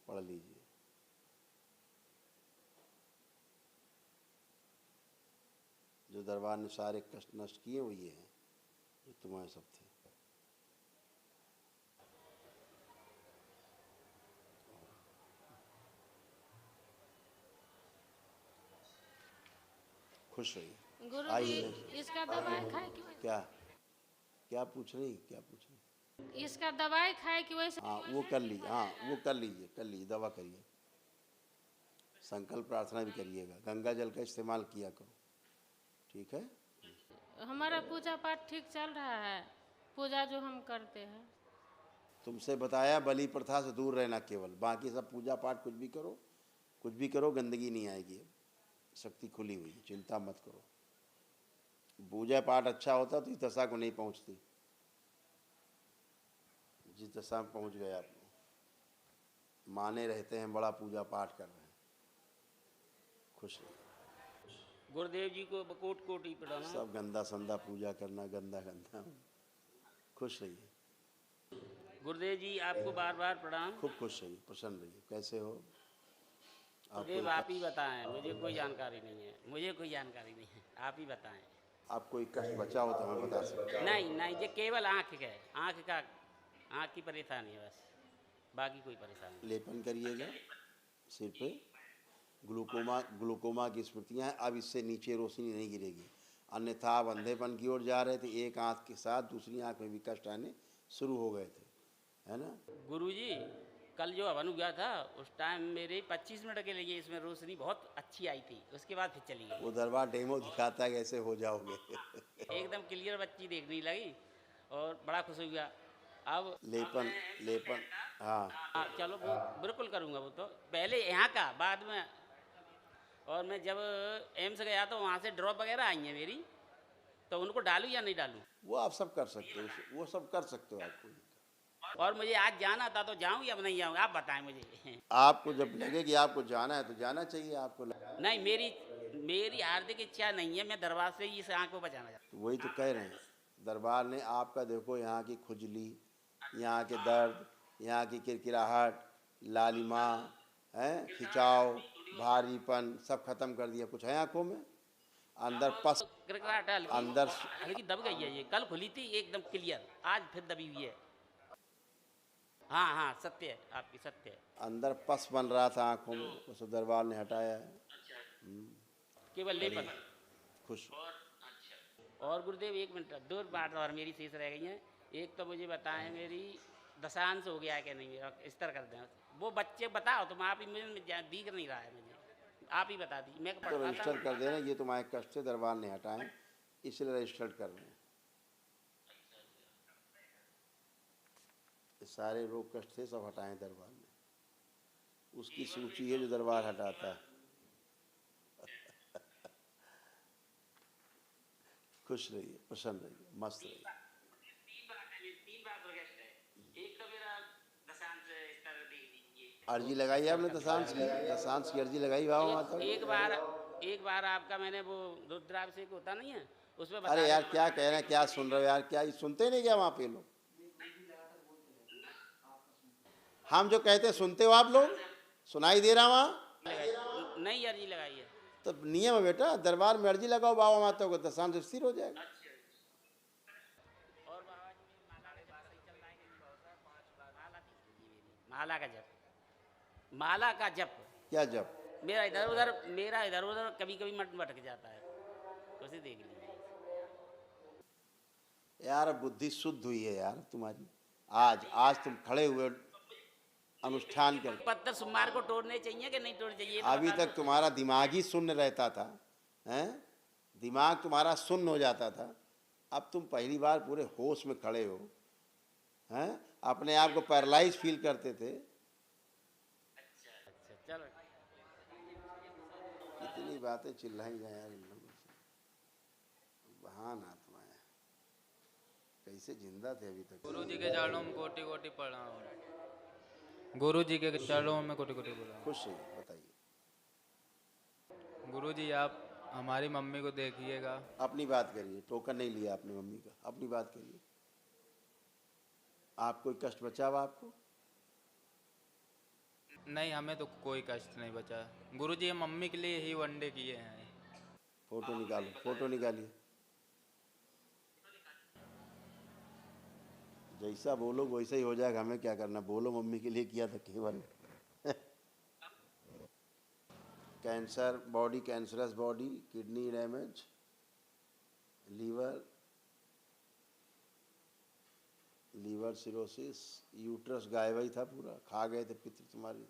पढ़ लीजिए। जो दरबार ने सारे कष्ट नष्ट किए वो ये हैं जो तुम्हारे सब थे। खुश रहिए। गुरु जी, आइए। इसका दवाई खाए कि क्या क्या पूछ रही? इसका दवाई खाए कि वैसे? हाँ वो कर लीजिए। हाँ वो कर लीजिए, दवा करिए। संकल्प प्रार्थना भी करिएगा। गंगा जल का इस्तेमाल किया करो, ठीक है? हमारा पूजा पाठ ठीक चल रहा है। पूजा जो हम करते हैं, तुमसे बताया बलि प्रथा से दूर रहना केवल। बाकी सब पूजा पाठ कुछ भी करो, गंदगी नहीं आएगी। शक्ति खुली हुई है, चिंता मत करो। पूजा पाठ अच्छा होता तो इस दशा को नहीं पहुंचती जिस दशा में पहुंच गए आप लोग। माने रहते हैं बड़ा पूजा पाठ कर रहे हैं। खुश रहिए। गुरुदेव जी को कोट कोटि प्रणाम। सब गंदा संदा पूजा करना, गंदा खुश रहिए। गुरुदेव जी आपको बार बार प्रणाम। खूब खुश रहिए, प्रसन्न रहिए। कैसे हो? गुरुदेव आप ही बताएं, मुझे कोई जानकारी नहीं है, आप ही बताएं। आप कोई कष्ट बचा हो तो हमें बता सकते हैं। नहीं, ये केवल आँख की परेशानी है बस, बाकी कोई परेशानी नहीं। लेपन करिएगा सिर पे। ग्लूकोमा की स्मृतियाँ हैं। अब इससे नीचे रोशनी नहीं गिरेगी, अन्यथा आप अंधेपन की ओर जा रहे थे। एक आँख के साथ दूसरी आँख में भी कष्ट आने शुरू हो गए थे, है ना? गुरुजी, कल जो हवन हुआ था उस टाइम मेरे 25 मिनट के लिए इसमें रोशनी बहुत अच्छी आई थी, उसके बाद फिर चली गई। वो दरबार डेमो दिखाता है कैसे हो जाओगे। एकदम क्लियर बच्ची देखने लगी और बड़ा खुश हुआ। अब लेपन हाँ चलो वो बिल्कुल करूँगा। वो तो पहले यहाँ का, बाद में। और मैं जब एम्स गया तो वहाँ से ड्रॉप वगैरह आई हैं मेरी, तो उनको डालूँ या नहीं डालूँ? वो आप सब कर सकते हो, वो सब कर सकते हो आपको। और मुझे आज जाना था तो जाऊँ या नहीं जाऊँ, आप बताएं मुझे। आपको जब लगे कि आपको जाना है तो जाना चाहिए आपको। नहीं, मेरी हार्दिक इच्छा नहीं है, मैं दरबार से ही इस आँख को बचाना चाहता तो वही तो कह रहे हैं। दरबार ने आपका देखो, यहाँ की खुजली, यहाँ के दर्द, यहाँ की किरकिराहट, लालिमा है, खिंचाव, भारीपन सब खत्म कर दिया। कुछ है आंखों में? अंदर पस हूँ। किरकिराहट हल्की दब गई है। ये कल खुली थी एकदम क्लियर, आज फिर दबी हुई है। हाँ सत्य है, आपकी सत्य है। अंदर पस बन रहा था आंखों में, उस दरबार ने हटाया है। केवल लेपन। खुश। और गुरुदेव एक मिनट, 2 बात और मेरी शेष रह गई हैं। एक तो मुझे बताएं मेरी दशांश हो गया है कि नहीं, इस तरह कर दें। वो बच्चे बताओ तुम, आप ही मुझे दिख नहीं रहा है, मुझे आप ही बता दी। मैं तो रजिस्टर कर देना। ये तुम्हारे कष्ट से दरबार ने हटाए, इसलिए रजिस्टर कर रहे हैं। सारे रोग कष्ट थे सब हटाएं दरबार ने। उसकी सूची है जो दरबार हटाता है। खुश रहिए, प्रसन्न रहिए, मस्त रहिए। 3 बार रिक्वेस्ट है। एक तो मेरा दशांश इस तरह दे दीजिए। अर्जी लगाई आपने दशांश की अर्जी लगाई बाबा माता? एक बार आपका मैंने वो रुद्राभिषेक होता नहीं है उसमें। अरे यार क्या कह रहे हैं, क्या सुन रहे हो यार? क्या सुनते नहीं क्या वहाँ पे लोग? हम जो कहते हैं सुनते हो आप लोग? सुनाई दे रहा वहाँ? नहीं अर्जी लगाई है। तो नियम है बेटा, दरबार में अर्जी लगाओ बाबा माता को, दशांश स्थिर हो जाएगा। और बाबा जी मेरी माला के बात सही चल रहा है कि नहीं? बहुत है 5 बार माला थी मेरी, माला का जप। क्या जप? मेरा इधर उधर कभी कभी भटक जाता है, उसे देख लीजिए। यार बुद्धि शुद्ध हुई है यार तुम्हारी। आज तुम खड़े हुए अनुष्ठान कर। पत्थर सोमवार को तोड़ने चाहिए कि नहीं तोड़ने चाहिए? अभी तक तुम्हारा दिमाग ही शून्य रहता था, हैं? दिमाग तुम्हारा शून्य हो जाता था। अब तुम पहली बार पूरे होश में खड़े हो, हैं? अपने आप को पैरालाइज फील करते थे। अच्छा चलो। बातें चिल्लाई जाए यार इन लोगों से। बहान आत्मा है, कैसे जिंदा थे अभी तक। गुरु जी के चरणों में कोटि कोटि प्रणाम। गुरु जी के चरणों में कोटि कोटि प्रणाम। खुश रहिए, बताइए। गुरु जी आप हमारी मम्मी को देखिएगा। अपनी बात करिए, टोकन नहीं लिया अपनी मम्मी का, अपनी बात करिए। आप कोई कष्ट बचा हुआ आपको? नहीं, हमें तो कोई कष्ट नहीं बचा। गुरु जी मम्मी के लिए ही वनडे किए हैं। फोटो निकालो, फोटो निकालिए। जैसा बोलो वैसा ही हो जाएगा, हमें क्या करना। बोलो मम्मी के लिए किया था केवल। Cancer body, cancerous body, kidney damage, liver cirrhosis, uterus गायब ही था पूरा, खा गए थे पित्र तुम्हारी,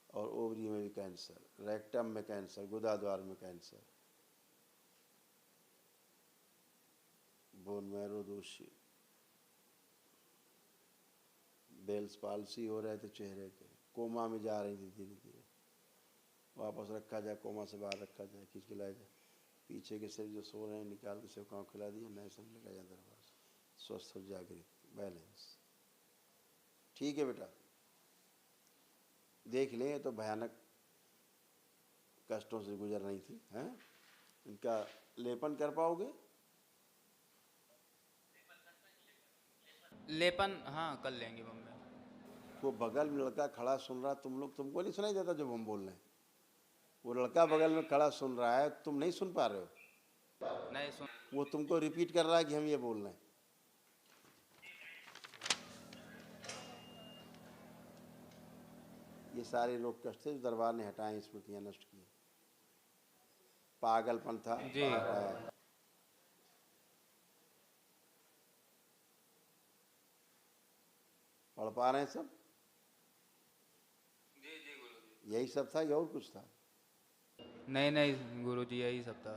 और ओवरी में भी कैंसर, रेक्टम में कैंसर, गुदाद्वार में कैंसर, बोन मैरो दोषी, बेल्स पाल्सी हो रहे थे चेहरे के, कोमा में जा रही थी धीरे धीरे। वापस रखा जाए, कोमा से बाहर रखा जाए, खींच के लाया जाए। पीछे के शरीर जो सो रहे हैं निकाल के सेवकाओं खिला दिया, नए सब लगा जाए दरबार से। स्वस्थ और जागृत, बैलेंस। ठीक है बेटा, देख लें, तो भयानक कष्टों से गुजर रही थी, हैं? इनका लेपन कर पाओगे? लेपन हाँ कर लेंगे मम्मी। वो बगल में लड़का खड़ा सुन रहा, तुम लोग, तुमको नहीं सुनाई देता जब हम बोल रहे हैं? वो लड़का बगल में खड़ा सुन रहा है, तुम नहीं सुन पा रहे हो? नहीं सुन। वो तुमको रिपीट कर रहा है कि हम ये बोल रहे हैं। ये सारे लोग कष्ट थे जो दरबार ने हटाए, स्मृतियां नष्ट की। पागलपन था जी। हटाया। पढ़ पा रहे हैं सब? जी जी गुरु जी। यही सब था या और कुछ था? नहीं नहीं गुरु जी यही सब था।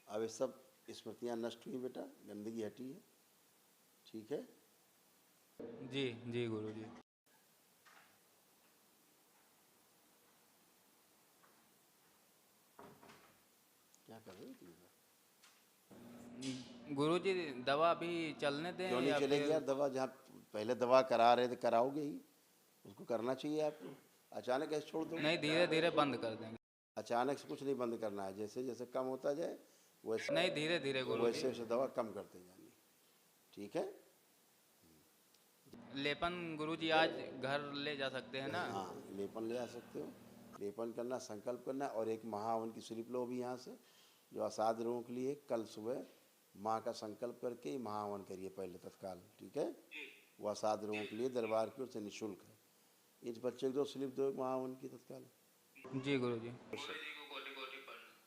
अब ये सब स्मृतियां नष्ट हुई बेटा, गंदगी हटी है, ठीक है? जी जी गुरु जी। क्या कर रहे हो तुम? गुरु जी दवा अभी चलने दें क्यों नहीं या चलेगी फिर? यार दवा? जहाँ पहले दवा करा रहे थे, कराओगे ही, उसको करना चाहिए आपको। अचानक ऐसे छोड़ दो? नहीं, धीरे धीरे बंद कर देंगे। अचानक से कुछ नहीं बंद करना है, जैसे जैसे कम होता जाए वैसे नहीं, धीरे धीरे गुरु वैसे जी। वैसे दवा कम करते जानी, ठीक है? लेपन गुरु जी आज घर ले जा सकते हैं ना? हाँ, लेपन ले आ सकते हो। लेपन करना, संकल्प करना, और एक महाहवन की स्लिप लो भी यहाँ से, जो असाध रोगों के लिए कल सुबह माँ का संकल्प करके महाहवन करिए पहले तत्काल, ठीक है? वो असाध रोगों के लिए दरबार की ओर से निःशुल्क है। इस बच्चे को 2 स्लिप दो महाहवन की तत्काल। जी गुरु जी।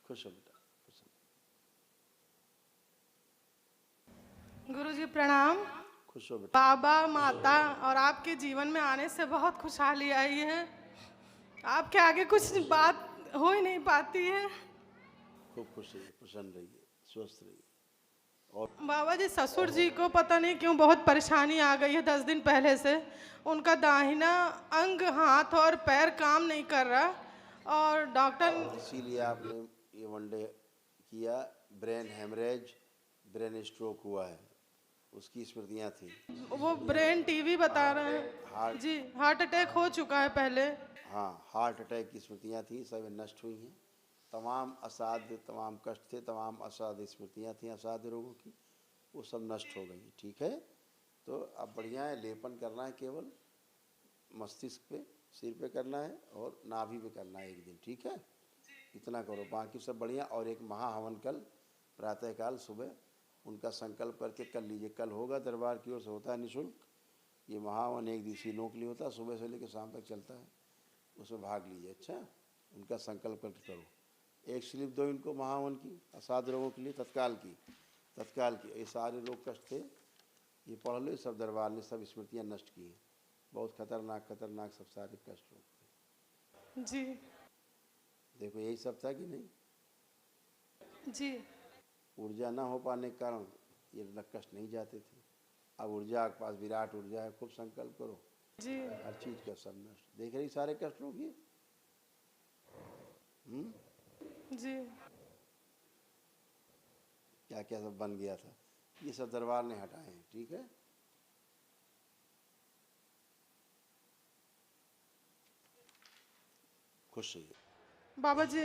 खुश हो बेटा, खुश हो। गुरुजी प्रणाम। खुश हो बेटा। बाबा, माता और आपके जीवन में आने से बहुत खुशहाली आई है। आपके आगे कुछ बात हो ही नहीं पाती है। खूब खुश रहिए, प्रसन्न रहिए, स्वस्थ रहिए। और बाबा जी, ससुर जी को पता नहीं क्यों बहुत परेशानी आ गई है 10 दिन पहले से। उनका दाहिना अंग, हाथ और पैर काम नहीं कर रहा, और डॉक्टर इसीलिए आपने ये वनडे किया। ब्रेन हेमरेज, ब्रेन स्ट्रोक हुआ है, उसकी स्मृतियाँ थी। वो ब्रेन टीवी बता रहे हार्ट, हैं जी, हार्ट अटैक हो चुका है पहले। हाँ, हार्ट अटैक की स्मृतियाँ थी, सब नष्ट हुई हैं। तमाम असाध्य, तमाम कष्ट थे, तमाम असाध्य स्मृतियाँ थी असाध्य रोगों की, वो सब नष्ट हो गई, ठीक है? तो अब बढ़िया है, लेपन करना है केवल मस्तिष्क पे, सिर पे करना है और नाभि पे करना है एक दिन, ठीक है? इतना करो, बाकी सब बढ़िया। और एक महाहवन कल प्रातःकाल सुबह उनका संकल्प करके कर लीजिए। कल होगा, दरबार की ओर से होता है निःशुल्क। ये महाहवन 1 दिवसीय लोक लिए होता है, सुबह से लेकर शाम तक चलता है, उसमें भाग लीजिए। अच्छा, उनका संकल्प करके करो। एक स्लिप दो इनको महाहवन की, असाध्य रोगों के लिए तत्काल की, तत्काल की। ये सारे लोग कष्ट थे, ये पढ़ लो, सब दरबार ने सब स्मृतियाँ नष्ट की हैं। बहुत खतरनाक खतरनाक सब सारे कष्ट रोग थे जी। देखो यही सब था कि नहीं? जी। ऊर्जा ना हो पाने के कारण ये कष्ट नहीं जाते थे। अब ऊर्जा आपके पास विराट ऊर्जा है, खूब संकल्प करो जी। हर चीज़ का सब नष्ट। देख रही सारे कष्ट रोग ये जी। क्या क्या सब बन गया था, ये सब दरबार ने हटाए हैं। ठीक है, खुश रहिए। बाबा जी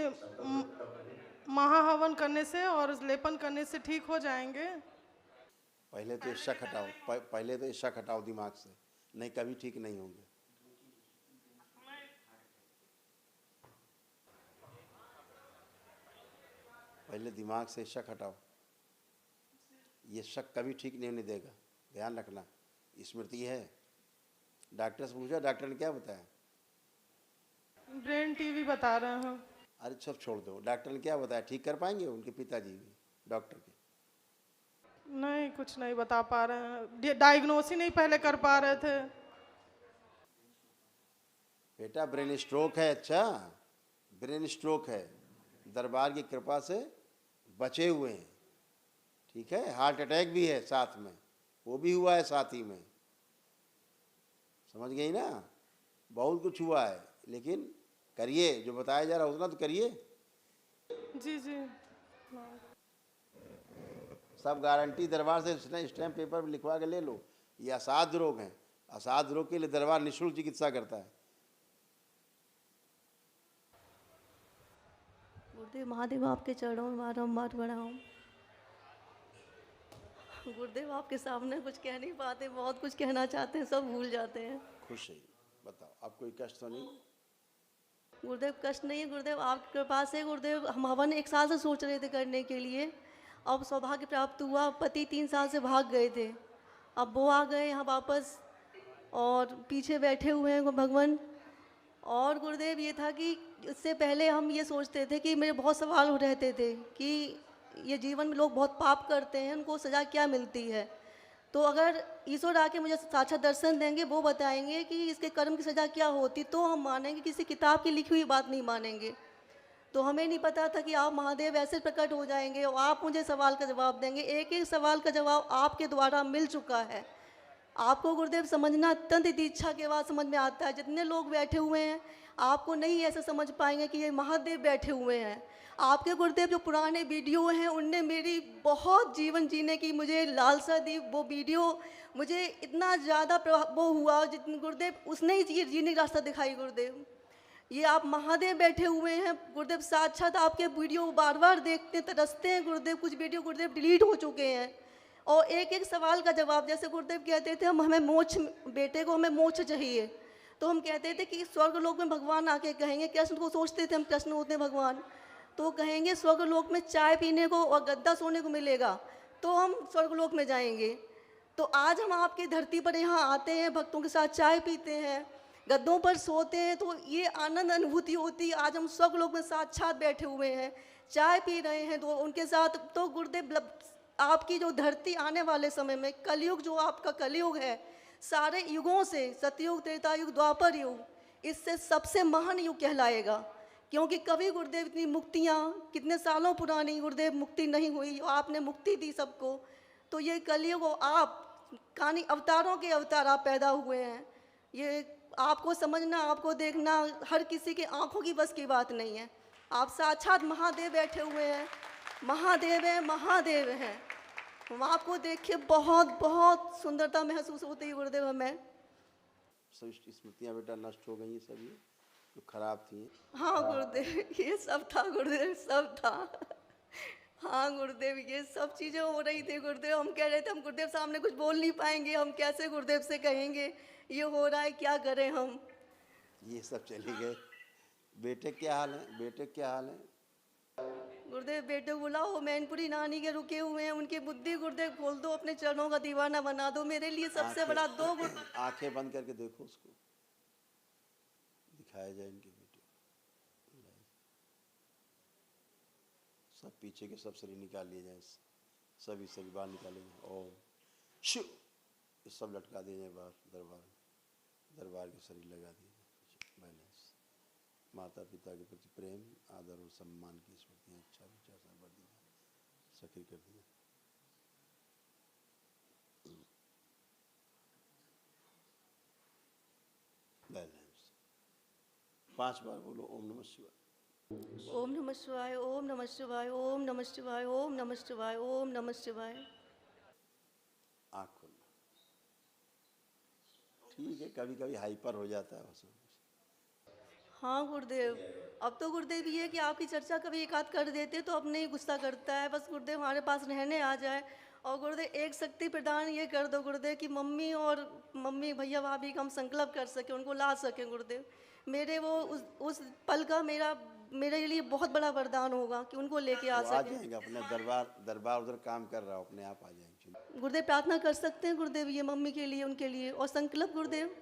महाहवन करने से और लेपन करने से ठीक हो जाएंगे? पहले तो ये शक हटाओ, पहले तो ये शक हटाओ दिमाग से, नहीं कभी ठीक नहीं होंगे। पहले दिमाग से शक हटाओ, ये शक कभी ठीक नहीं होने देगा, ध्यान रखना। स्मृति है, डॉक्टर से पूछा, डॉक्टर ने क्या बताया? ब्रेन टीवी बता रहे हैं। अरे सब छोड़ दो, डॉक्टर ने क्या बताया? ठीक कर पाएंगे उनके पिताजी भी डॉक्टर के? नहीं, कुछ नहीं बता पा रहे हैं, डायग्नोस ही नहीं पहले कर पा रहे थे। बेटा ब्रेन स्ट्रोक है। अच्छा, ब्रेन स्ट्रोक है, दरबार की कृपा से बचे हुए हैं। ठीक है, हार्ट अटैक भी है साथ में, वो भी हुआ है साथ ही में, समझ गई ना? बहुत कुछ हुआ है, लेकिन करिए जो बताया जा रहा है उतना तो करिए। जी जी। सब गारंटी दरबार से स्टैम्प पेपर में लिखवा के ले लो। ये असाध्य रोग हैं, असाध्य रोग के लिए दरबार निःशुल्क चिकित्सा करता है। गुरुदेव महादेव आपके चरणों में बारंबार पड़ा हूँ। गुरुदेव आपके सामने कुछ कह नहीं पाते, बहुत कुछ कहना चाहते हैं, सब भूल जाते हैं। खुश रहिए, बताओ आप कोई कष्ट तो नहीं? गुरुदेव कष्ट नहीं है गुरुदेव, आपकी कृपा से। गुरुदेव हम हवन 1 साल से सोच रहे थे करने के लिए, अब सौभाग्य प्राप्त हुआ। पति 3 साल से भाग गए थे, अब वो आ गए यहाँ वापस और पीछे बैठे हुए हैं भगवान। और गुरुदेव ये था कि इससे पहले हम ये सोचते थे कि मेरे बहुत सवाल रहते थे कि ये जीवन में लोग बहुत पाप करते हैं, उनको सज़ा क्या मिलती है। तो अगर ईश्वर आके मुझे साक्षात दर्शन देंगे, वो बताएंगे कि इसके कर्म की सज़ा क्या होती, तो हम मानेंगे, किसी किताब की लिखी हुई बात नहीं मानेंगे। तो हमें नहीं पता था कि आप महादेव ऐसे प्रकट हो जाएंगे और आप मुझे सवाल का जवाब देंगे। एक एक सवाल का जवाब आपके द्वारा मिल चुका है। आपको गुरुदेव समझना अत्यंत दीक्षा के बाद समझ में आता है। जितने लोग बैठे हुए हैं, आपको नहीं ऐसे समझ पाएंगे कि ये महादेव बैठे हुए हैं। आपके गुरुदेव जो पुराने वीडियो हैं, उनने मेरी बहुत जीवन जीने की मुझे लालसा दी। वो वीडियो मुझे इतना ज़्यादा वो हुआ, जितने गुरुदेव उसने ही जीने का रास्ता दिखाई। गुरुदेव ये आप महादेव बैठे हुए हैं, गुरुदेव साक्षात आपके वीडियो बार बार देखते तरसते हैं। गुरुदेव कुछ वीडियो गुरुदेव डिलीट हो चुके हैं और एक एक सवाल का जवाब, जैसे गुरुदेव कहते थे हमें मोक्ष, बेटे को हमें मोक्ष चाहिए, तो हम कहते थे कि स्वर्ग लोक में भगवान आके कहेंगे, कृष्ण को सोचते थे हम कृष्ण होते हैं भगवान, तो कहेंगे स्वर्ग लोक में चाय पीने को और गद्दा सोने को मिलेगा तो हम स्वर्ग लोक में जाएंगे। तो आज हम आपकी धरती पर यहाँ आते हैं, भक्तों के साथ चाय पीते हैं, गद्दों पर सोते हैं, तो ये आनंद अनुभूति होती है। आज हम स्वर्ग लोक में साक्षात बैठे हुए हैं, चाय पी रहे हैं तो उनके साथ। तो गुरुदेव आपकी जो धरती आने वाले समय में, कलयुग जो आपका कलयुग है, सारे युगों से, सतयुग, त्रेता युग, द्वापर युग, इससे सबसे महान युग कहलाएगा। क्योंकि कभी गुरुदेव इतनी मुक्तियाँ, कितने सालों पुरानी गुरुदेव मुक्ति नहीं हुई, आपने मुक्ति दी सबको। तो ये कलयुग, आप कहानी अवतारों के अवतार आप पैदा हुए हैं। ये आपको समझना, आपको देखना हर किसी के आंखों की बस की बात नहीं है। आप साक्षात महादेव बैठे हुए हैं, महादेव हैं, महादेव हैं। हम आपको देख के बहुत बहुत सुंदरता महसूस होती है गुरुदेव हमें। सब स्मृतियाँ बेटा नष्ट हो गई, सब ये जो खराब थी। हाँ गुरुदेव, ये सब था गुरुदेव, सब था। हाँ गुरुदेव, ये सब चीज़ें हो रही थी गुरुदेव। हम कह रहे थे हम गुरुदेव सामने कुछ बोल नहीं पाएंगे, हम कैसे गुरुदेव से कहेंगे ये हो रहा है, क्या करें हम। ये सब चले गए। बेटे क्या हाल है? बेटे क्या हाल है? गुरुदेव बेटे बुलाओ, मैनपुरी नानी के रुके हुए हैं, उनकी बुद्धि गुरुदेव खोल दो, अपने चरणों का दीवाना बना दो। मेरे लिए सबसे बड़ा दो आंखें बंद करके देखो उसको, दिखाया जाए इनके बेटे। सब पीछे के सब शरीर निकाल लिए जाए, सभी शरीर बाहर निकाले जाए। ओम शिव, ये सब लटका दिए जाए बाहर, दरबार के शरीर लगा दिए जाए। बैलेंस। माता पिता के प्रति प्रेम, आदर और सम्मान की स्मृतियाँ, अच्छा विचार सब बढ़ दी जाए, सक्रिय कर दिया। बैलेंस। 5 बार बोलो ओम नमः शिवाय। ओम नमः शिवाय, ओम नमः शिवाय, ओम नमः शिवाय, ओम नमः शिवाय, ओम नमः शिवाय। आँख खोलना। ठीक है, कभी कभी हाइपर हो जाता है उसमें। हाँ गुरुदेव, अब तो गुरुदेव ये है कि आपकी चर्चा कभी एक आध कर देते तो अब नहीं गुस्सा करता है, बस गुरुदेव हमारे पास रहने आ जाए। और गुरुदेव एक शक्ति प्रदान ये कर दो गुरुदेव कि मम्मी भैया भाभी का हम संकल्प कर सकें, उनको ला सकें गुरुदेव। मेरे वो उस पल का मेरे लिए बहुत बड़ा वरदान होगा कि उनको लेके आ वो आ सकें। जाएंगे, अपने दरबार उधर काम कर रहा हो, अपने आप आ जाएंगे। गुरुदेव प्रार्थना कर सकते हैं गुरुदेव ये मम्मी के लिए, उनके लिए, और संकल्प गुरुदेव।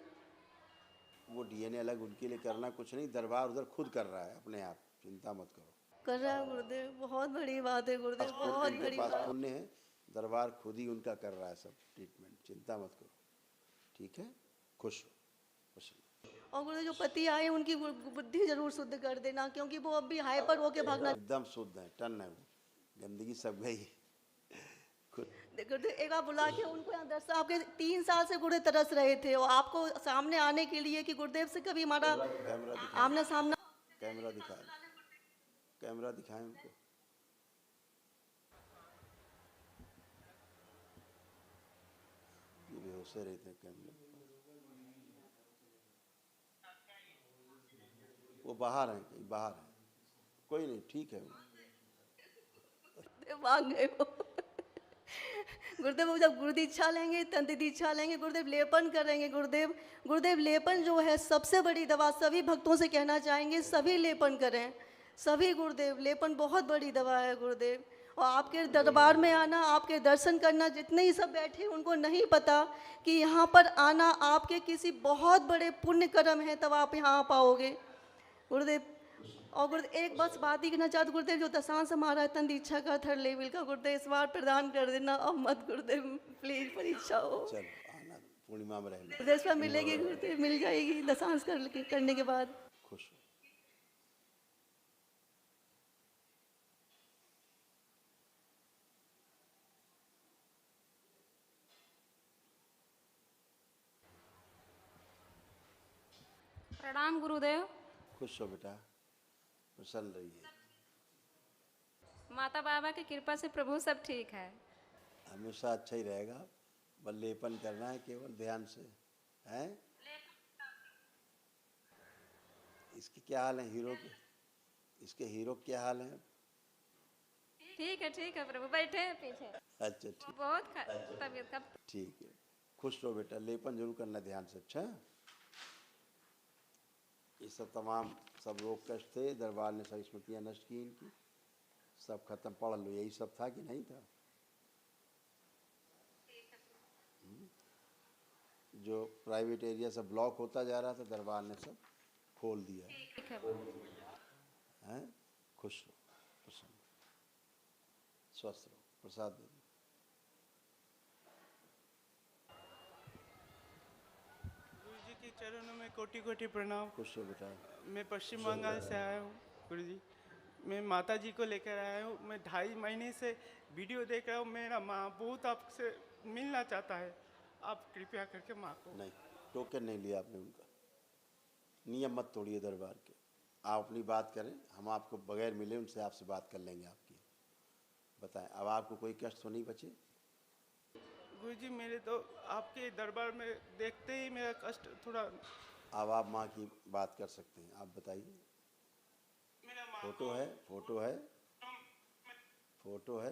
वो डीएनए अलग उनके लिए करना कुछ नहीं, दरबार उधर खुद कर रहा है अपने आप, चिंता मत करो। कर रहा है गुरुदेव, बहुत बड़ी बात है गुरुदेव, बहुत उनके बड़ी पास बात। पुण्य है, दरबार खुद ही उनका कर रहा है सब ट्रीटमेंट, चिंता मत करो। ठीक है, खुश हो, खुश रहो। और गुरुदेव जो पति आए उनकी बुद्धि जरूर शुद्ध कर देना, क्योंकि वो अब भी हाइपर होके भागना। एकदम शुद्ध है, टन है, वो गंदगी सब गई। गुरुदेव एक बार बुला के उनको यहाँ दर्शन, आपके 3 साल से गुरुदेव तरस रहे थे और आपको सामने आने के लिए कि गुरुदेव से कभी हमारा आमना सामना। कैमरा दिखाएं, कैमरा दिखाएं उनको। ये बेहोश रहते हैं कैमरे, वो बाहर हैं, कहीं बाहर हैं, कोई नहीं, ठीक है। गुरुदेव भाग गए वो। गुरुदेव वो जब गुरु दीक्षा लेंगे, तंत्र दीक्षा लेंगे, गुरुदेव लेपन करेंगे। गुरुदेव लेपन जो है सबसे बड़ी दवा, सभी भक्तों से कहना चाहेंगे सभी लेपन करें, सभी गुरुदेव, लेपन बहुत बड़ी दवा है गुरुदेव। और आपके दरबार में आना, आपके दर्शन करना, जितने ही सब बैठे उनको नहीं पता कि यहाँ पर आना आपके किसी बहुत बड़े पुण्य कर्म है, तब आप यहाँ आ पाओगे गुरुदेव। और गुरुदेव एक बस बात ही कहना चाहते गुरुदेव, जो दशांश हमारा है तंत्र दीक्षा का 3rd लेवल का, गुरुदेव इस बार प्रदान कर देना, अब मत गुरुदेव प्लीज, परीक्षा हो। चलो आना, पूर्णिमा में रहना। गुरुदेव इस बार मिलेगी गुरुदेव, मिल जाएगी दशांश करने के बाद। खुश हो। प्रणाम गुरुदेव। खुश हो बेटा, प्रसन्न रहिए। माता बाबा की कृपा से प्रभु सब ठीक है। हमेशा अच्छा ही रहेगा, बस लेपन करना है केवल ध्यान से, हैं? इसके क्या हाल है हीरो के? इसके हीरो के क्या हाल है? ठीक है प्रभु, बैठे हैं पीछे। अच्छा ठीक, बहुत तबीयत का। ठीक है, खुश रहो बेटा, लेपन जरूर करना ध्यान से। अच्छा, ये सब तमाम सब रोग कष्ट थे, दरबार ने सब स्मृतियाँ नष्ट की इनकी, सब खत्म, पढ़ लो, यही सब था कि नहीं था? जो प्राइवेट एरिया सब ब्लॉक होता जा रहा था, दरबार ने सब खोल दिया है। खुश रहो, प्रसन्न, स्वस्थ रहो, प्रसाद दे दो। गुरु जी के चरणों में कोटि कोटि प्रणाम। खुश हो बेटा। मैं पश्चिम बंगाल से आया हूँ गुरु जी, मैं माता जी को लेकर आया हूँ। मैं 2.5 महीने से वीडियो देख रहा हूँ, मेरा माँ बहुत आपसे मिलना चाहता है, आप कृपया करके माँ को। नहीं, टोकन नहीं लिया आपने उनका, नियम मत तोड़िए दरबार के। आप अपनी बात करें, हम आपको बगैर मिले उनसे आपसे बात कर लेंगे आपकी। बताएं, अब आपको कोई कष्ट तो नहीं बचे? गुरु जी मेरे तो आपके दरबार में देखते ही मेरा कष्ट थोड़ा। अब आप माँ की बात कर सकते हैं, आप बताइए। फोटो है, फोटो है, फोटो है,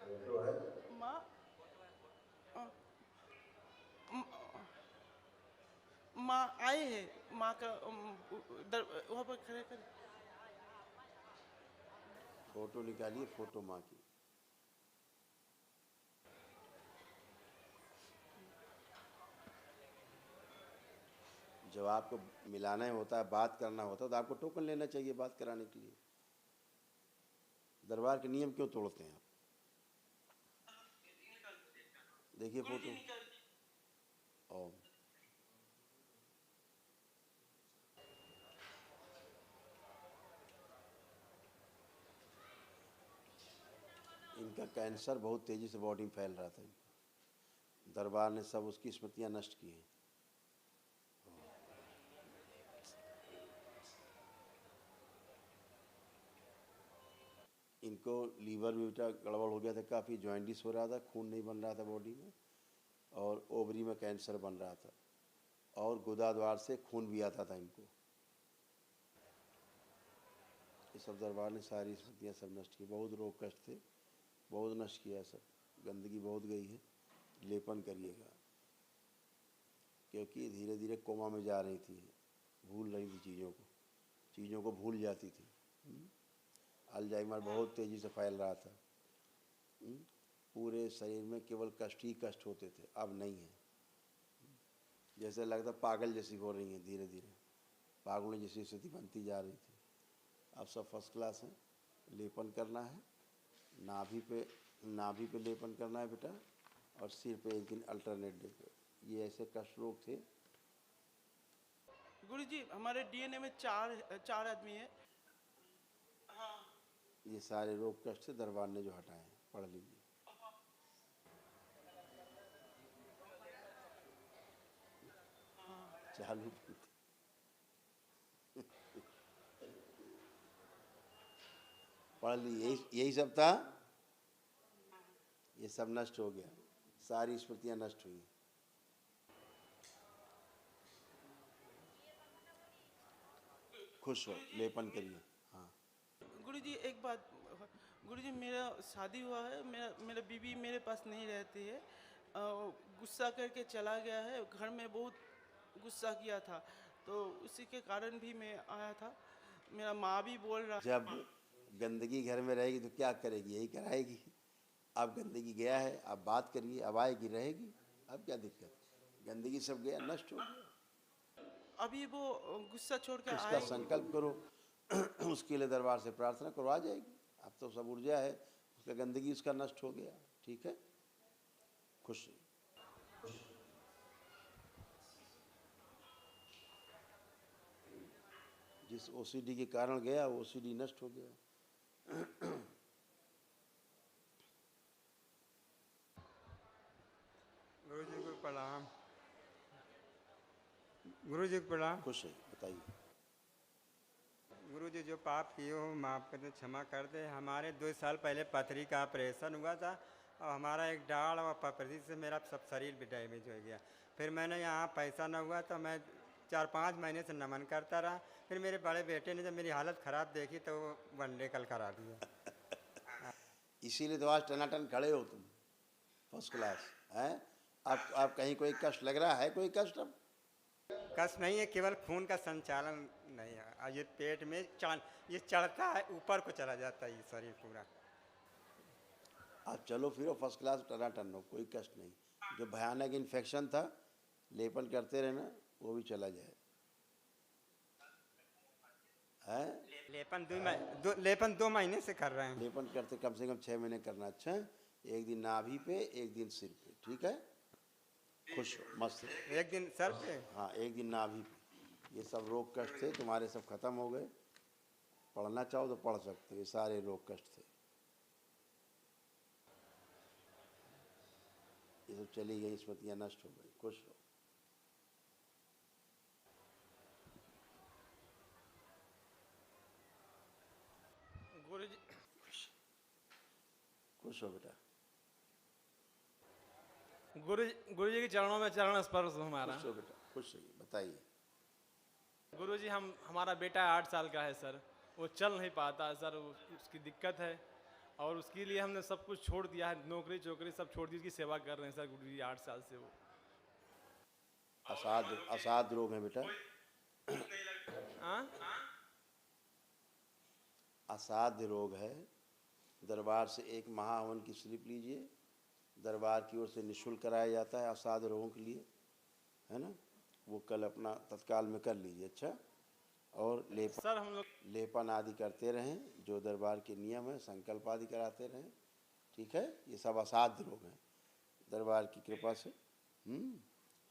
फोटो है। माँ माँ आए हैं, माँ का वहाँ पर खड़े कर। फोटो निकालिए, फोटो माँ की। जब आपको मिलाना होता है, बात करना होता है, तो आपको टोकन लेना चाहिए बात कराने के लिए। दरबार के नियम क्यों तोड़ते हैं आप? देखिए फोटो। ओम। इनका कैंसर बहुत तेजी से बॉडी में फैल रहा था, दरबार ने सब उसकी स्मृतियां नष्ट की हैं। को लीवर में बेटा गड़बड़ हो गया था, काफ़ी जॉइंटिस हो रहा था, खून नहीं बन रहा था बॉडी में, और ओवरी में कैंसर बन रहा था, और गुदाद्वार से खून भी आता था इनको। ये सब दरबार ने सारी स्मृतियाँ सब नष्ट की। बहुत रोग कष्ट थे, बहुत नष्ट किया सब, गंदगी बहुत गई है। लेपन करिएगा, क्योंकि धीरे धीरे कोमा में जा रही थी, भूल रही थी चीज़ों को भूल जाती थी। अल्जाइमर बहुत तेज़ी से फैल रहा था। पूरे शरीर में केवल कष्ट ही कष्ट होते थे, अब नहीं है। जैसे लगता पागल जैसी हो रही हैं, धीरे धीरे पागलों जैसी स्थिति बनती जा रही थी। अब सब फर्स्ट क्लास हैं। लेपन करना है, नाभि पे लेपन करना है बेटा, और सिर पे एक दिन अल्टरनेट डे पे। ये ऐसे कष्ट रोग थे। गुरुजी हमारे डीएनए में चार आदमी है। हाँ, ये सारे रोग कष्ट से दरबार ने जो हटाए हैं, पढ़ लीजिए। चालू पढ़ ली, यही सब था। ये सब नष्ट हो गया, सारी स्मृतियां नष्ट हुई। खुश हो, लेपन करिए। हाँ गुरुजी एक बात, गुरुजी मेरा शादी हुआ है, मेरा बीवी मेरे पास नहीं रहती है, गुस्सा करके चला गया है, घर में बहुत गुस्सा किया था, तो उसी के कारण भी मैं आया था। मेरा माँ भी बोल रहा। जब गंदगी घर में रहेगी तो क्या करेगी, यही कराएगी। अब गंदगी गया है, अब बात करिए, अब आएगी रहेगी, अब क्या दिक्कत। गंदगी सब गया, नष्ट हो गया। अभी वो गुस्सा छोड़ के उसका संकल्प करो, उसके लिए दरबार से प्रार्थना करो, आ जाएगी। अब तो सब ऊर्जा है, उसका गंदगी उसका नष्ट हो गया। ठीक है, खुश। जिस ओसीडी के कारण गया, वो ओसीडी नष्ट हो गया। गुरु जी को प्रणाम। गुरु जी को प्रणाम। खुश है, बताइए। गुरु जी जो पाप किए हो माफ़ कर दे, क्षमा कर दे। हमारे 2 साल पहले पथरी का ऑपरेशन हुआ था, और हमारा एक डाढ़ और पथरी से मेरा सब शरीर भी डैमेज हो गया। फिर मैंने यहाँ पैसा न हुआ तो मैं 4-5 महीने से नमन करता रहा। फिर मेरे बड़े बेटे ने जब मेरी हालत ख़राब देखी तो वो वनडे कल करा दिया। इसीलिए तो आज टनाटन खड़े हो तुम, फर्स्ट क्लास हैं। आप कहीं कोई कष्ट लग रहा है, कोई कष्ट? अब कष्ट नहीं है, केवल खून का संचालन नहीं है, और ये पेट में ये चढ़ता है, ऊपर को चला जाता है ये शरीर पूरा। आप चलो फिरो फर्स्ट क्लास, टनाटन हो, कोई कष्ट नहीं। जो भयानक इन्फेक्शन था, लेपन करते रहना, वो भी चला जाए। है लेपन 2 महीने से कर रहे हैं। लेपन करते कम से कम 6 महीने करना। अच्छा, एक दिन नाभि पे, एक दिन सिर पे, ठीक है। खुश हो, मस्त हो। एक दिन सर पे, हाँ, एक दिन नाभि पे। ये सब रोग कष्ट थे तुम्हारे, सब खत्म हो गए। पढ़ना चाहो तो पढ़ सकते हो, ये सारे रोग कष्ट थे, ये सब चली गई, स्मृतियाँ नष्ट हो गई। खुश हो। गुरुजी खुश हो बेटा। गुरुजी के चरणों में चरण स्पर्श हमारा। खुश हो बेटा, खुश रहिए। बताइए। गुरुजी हमारा बेटा 8 साल का है सर, वो चल नहीं पाता है सर, उसकी दिक्कत है, और उसके लिए हमने सब कुछ छोड़ दिया है, नौकरी चौकरी सब छोड़ दी, उसकी सेवा कर रहे हैं सर गुरुजी 8 साल से। वो असाध रोग है बेटा। असाध्य रोग है। दरबार से एक महाहवन की स्लिप लीजिए, दरबार की ओर से निःशुल्क कराया जाता है असाध्य रोगों के लिए, है ना। वो कल अपना तत्काल में कर लीजिए। अच्छा, और लेपन सर हम लोग लेपन आदि करते रहें, जो दरबार के नियम है, संकल्प आदि कराते रहें। ठीक है, ये सब असाध्य रोग हैं, दरबार की कृपा से।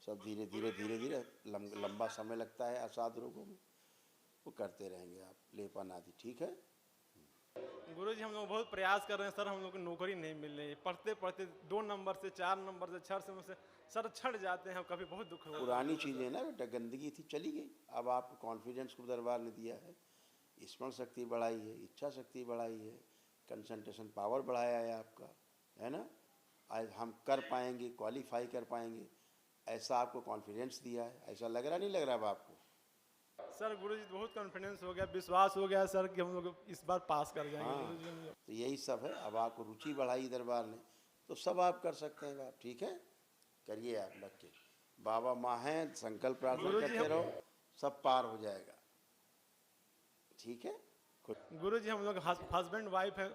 सब धीरे धीरे धीरे धीरे लंबा समय लगता है असाध्य रोगों में, वो करते रहेंगे आप, लेपन आदि। ठीक है गुरुजी, हम लोग बहुत प्रयास कर रहे हैं सर, हम लोग को नौकरी नहीं मिल रही है। पढ़ते पढ़ते 2 नंबर से 4 नंबर से 6 से सर छट जाते हैं, कभी बहुत दुख होता है। पुरानी चीज़ें ना बेटा, गंदगी थी चली गई। अब आपको कॉन्फिडेंस को दरबार ने दिया है, स्मरण शक्ति बढ़ाई है, इच्छा शक्ति बढ़ाई है, कंसंट्रेशन पावर बढ़ाया है आपका, है ना। आज हम कर पाएंगे, क्वालिफाई कर पाएंगे, ऐसा आपको कॉन्फिडेंस दिया है। ऐसा लग रहा नहीं लग रहा अब आपको? सर गुरुजी बहुत कॉन्फिडेंस हो गया, विश्वास हो गया सर कि हम लोग इस बार पास कर जाएंगे। हाँ, गुरुजी हम लोग तो यही सब है। अब आपको रुचि बढ़ाई दरबार ने, तो सब आप कर सकते हैं आप। ठीक है, करिए आप लग के। बाबा माँ हैं, संकल्प प्रार्थना करते रहो, सब पार हो जाएगा। ठीक है। गुरुजी हम लोग हस्बैंड वाइफ है,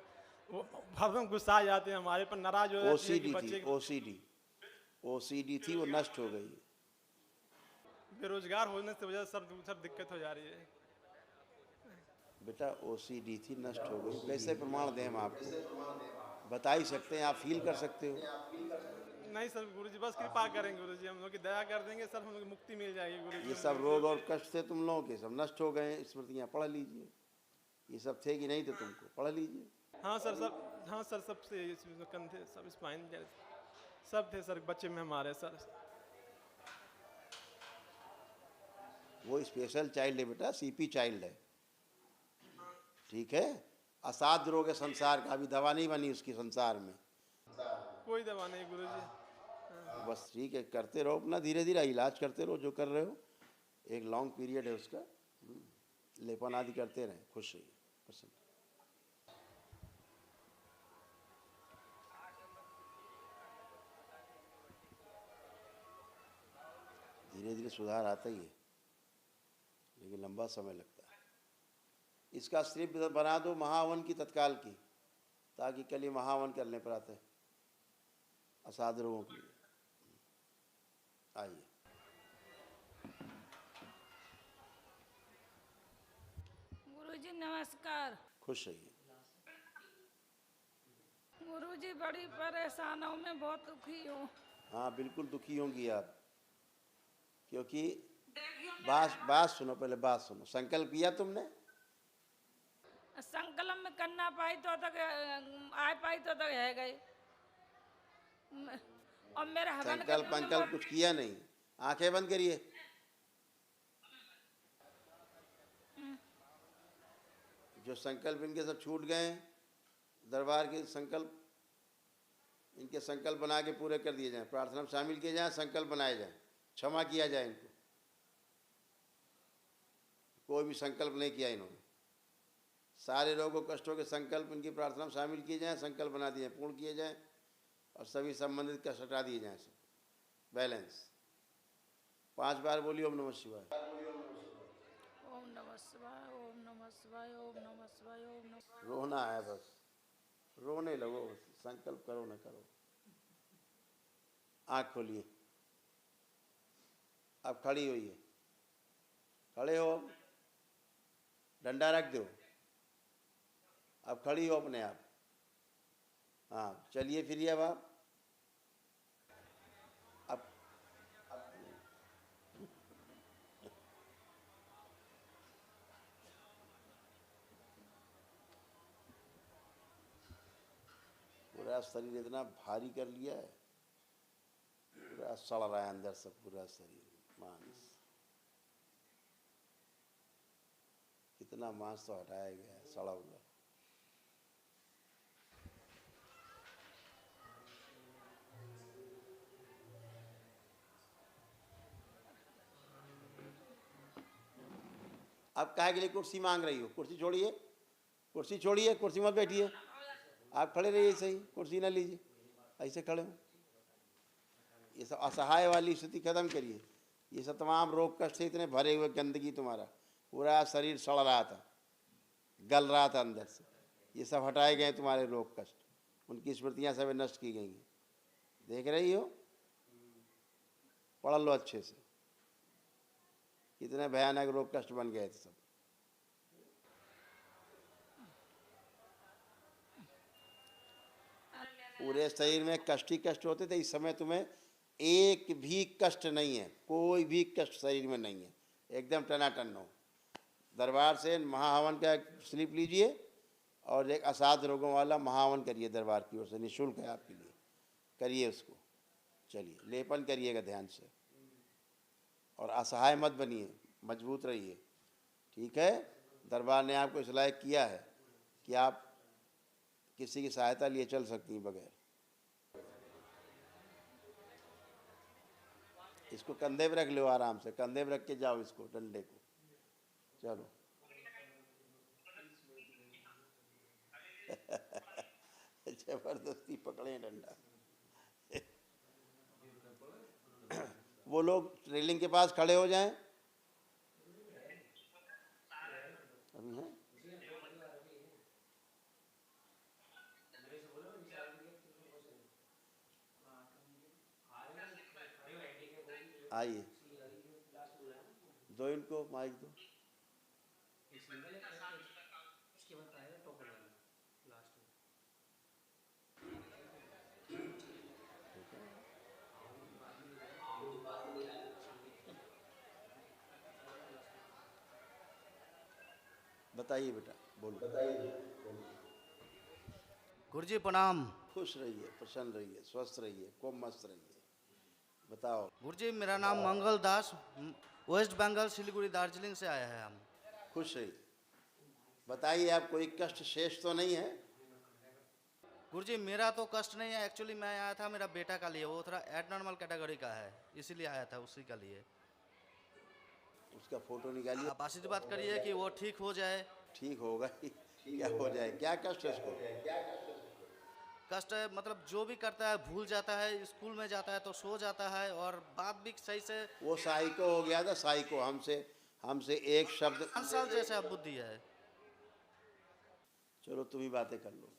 वो हरदम गुस्सा आ जाते हैं हमारे पर, नाराज हो जाते हैं कि बच्चे ओसीडी थी, वो नष्ट हो गई। बेरोजगार होने की वजह से सब दिक्कत हो जा रही है। बेटा ओसीडी थी, नष्ट हो गई। कैसे प्रमाण दें हम आपको? बता ही सकते हैं, आप फील कर सकते हो। नहीं सर गुरुजी बस कृपा करेंगे गुरुजी, हम लोग की दया कर देंगे सर, हम लोग की मुक्ति मिल जाएगी गुरुजी। ये सब रोग और कष्ट थे तुम लोगों के, सब नष्ट हो गए। स्मृतियाँ पढ़ लीजिए, ये सब थे कि नहीं थे तुमको, पढ़ लीजिए। हाँ सर सबसे कंधे सब स्पाइन सब थे सर बच्चे में हमारे सर। वो स्पेशल चाइल्ड है बेटा, सीपी चाइल्ड है। ठीक है। असाध्य रोग है संसार का, अभी दवा नहीं बनी उसकी संसार में, कोई दवा नहीं गुरुजी। बस ठीक है, करते रहो अपना, धीरे धीरे इलाज करते रहो जो कर रहे हो। एक लॉन्ग पीरियड है उसका, लेपन आदि करते रहें, खुश रहिए, प्रसन्न। धीरे धीरे सुधार आता ही है, लेकिन लंबा समय लगता है। इसका स्ट्रिप बना दो महावन की तत्काल की, ताकि कल ही महावन करने पर आते हैं असाध्य रोगों के लिए। आइए। गुरुजी नमस्कार। खुश रहिए। गुरुजी बड़ी परेशान हूँ, मैं बहुत दुखी हूँ। हाँ बिल्कुल दुखी होंगी आप, क्योंकि बात सुनो, पहले बात सुनो। संकल्प किया तुमने? संकल्प में करना पाई तो तक आ पाई तो तक है गई, और मेरे हवन संकल्प कुछ किया नहीं। आंखें बंद करिए। जो संकल्प इनके सब छूट गए, दरबार के संकल्प, इनके संकल्प बना के पूरे कर दिए जाएं, प्रार्थना में शामिल किए जाएं, संकल्प बनाए जाएं, क्षमा किया जाए इनको। कोई भी संकल्प नहीं किया इन्होंने। सारे रोगों कष्टों के संकल्प इनकी प्रार्थना में शामिल किए जाएं, संकल्प बना दिए, पूर्ण किए जाएं, और सभी संबंधित कष्ट हटा दिए जाएं। सब बैलेंस। 5 बार बोलिए ओम नमः शिवाय। ओम नमः शिवाय, ओम नमः शिवाय, ओम नमः शिवाय, ओम नमः। रोना है बस, रोने लगो, संकल्प करो न करो। आँख खोलिए, अब खड़ी होइए, खड़े हो, डंडा रख दो, अब खड़ी हो अपने आप। हाँ चलिए फिरिए अब आप। अब पूरा शरीर इतना भारी कर लिया है, पूरा सड़ रहा है अंदर से, पूरा शरीर मांस, कितना मांस तो हटाया गया है, सड़ा हुआ। अब काहे के लिए कुर्सी मांग रही हो? कुर्सी छोड़िए, कुर्सी छोड़िए, कुर्सी मत बैठिए, आप खड़े रहिए सही, कुर्सी ना लीजिए, ऐसे खड़े हो। ये सब असहाय वाली स्थिति खत्म करिए। ये सब तमाम रोग कष्ट से इतने भरे हुए, गंदगी, तुम्हारा पूरा शरीर सड़ रहा था, गल रहा था अंदर से, ये सब हटाए गए तुम्हारे रोग कष्ट, उनकी स्मृतियाँ सब नष्ट की गई हैं। देख रही हो? पढ़ लो अच्छे से, कितने भयानक रोग कष्ट बन गए थे सब। पूरे शरीर में कष्ट ही कष्ट होते थे। इस समय तुम्हें एक भी कष्ट नहीं है, कोई भी कष्ट शरीर में नहीं है, एकदम टनाटन हो। दरबार से महाहवन का स्लिप लीजिए और एक असाध्य रोगों वाला महाहवन करिए, दरबार की ओर से निःशुल्क है आपके लिए, करिए उसको। चलिए लेपन करिएगा ध्यान से, और असहाय मत बनिए, मजबूत रहिए। ठीक है? दरबार ने आपको इस लायक किया है कि आप किसी की सहायता लिए चल सकती हैं बगैर। इसको कंधे पे रख लो आराम से, कंधे पे रख के जाओ इसको, डंडे को। चलो जबरदस्ती पकड़े डंडा। वो लोग रेलिंग के पास खड़े हो जाएं। अभी हैं? आइए, दो इनको माइक दो। बताइए बेटा, बोलो। गुरुजी प्रणाम। खुश रहिए, प्रसन्न रहिए, स्वस्थ रहिए, खूब मस्त रहिए। बताओ। गुरुजी मेरा नाम मंगल दास, वेस्ट बंगाल सिलीगुड़ी दार्जिलिंग से आया है हम। खुश रहिए। बताइए, आप कोई कष्ट शेष तो नहीं है? गुरुजी मेरा तो कष्ट नहीं है, एक्चुअली मैं आया था मेरा बेटा का लिए, वो थोड़ा एबनॉर्मल कैटेगरी का है, इसीलिए आया था उसी का लिए। उसका फोटो निकालिए। आप आशीर्वाद करिए कि वो ठीक हो जाए। ठीक होगा ही, क्या हो जाए? क्या कष्ट है उसको? कष्ट है मतलब जो भी करता है भूल जाता है, स्कूल में जाता है तो सो जाता है और बात भी सही से। वो साइको हो गया था, साइको। हमसे एक शब्द। 5 साल जैसा बुद्धि है। चलो तुम ही बातें कर लो,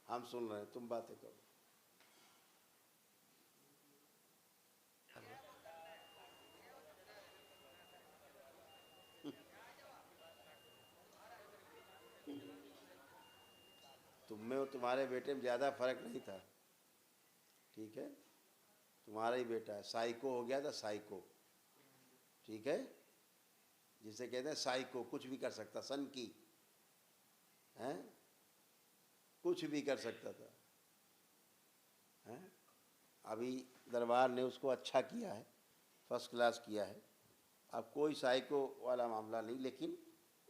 हम सुन रहे हैं, तुम बातें करो। तुम में और तुम्हारे बेटे में ज़्यादा फर्क नहीं था, ठीक है? तुम्हारा ही बेटा है, साइको हो गया था, साइको। ठीक है, जिसे कहते हैं साइको, कुछ भी कर सकता, सन की हैं, कुछ भी कर सकता था हैं। अभी दरबार ने उसको अच्छा किया है, फर्स्ट क्लास किया है। अब कोई साइको वाला मामला नहीं, लेकिन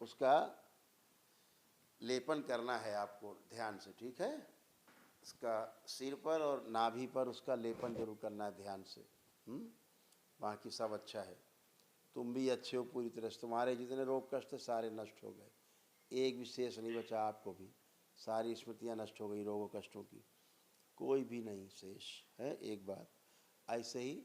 उसका लेपन करना है आपको ध्यान से, ठीक है? इसका सिर पर और नाभि पर उसका लेपन जरूर करना है ध्यान से। बाकी सब अच्छा है, तुम भी अच्छे हो पूरी तरह से। तुम्हारे जितने रोग कष्ट थे सारे नष्ट हो गए, एक भी शेष नहीं बचा। आपको भी सारी स्मृतियाँ नष्ट हो गई, रोगों कष्टों की कोई भी नहीं शेष है। एक बात ऐसे ही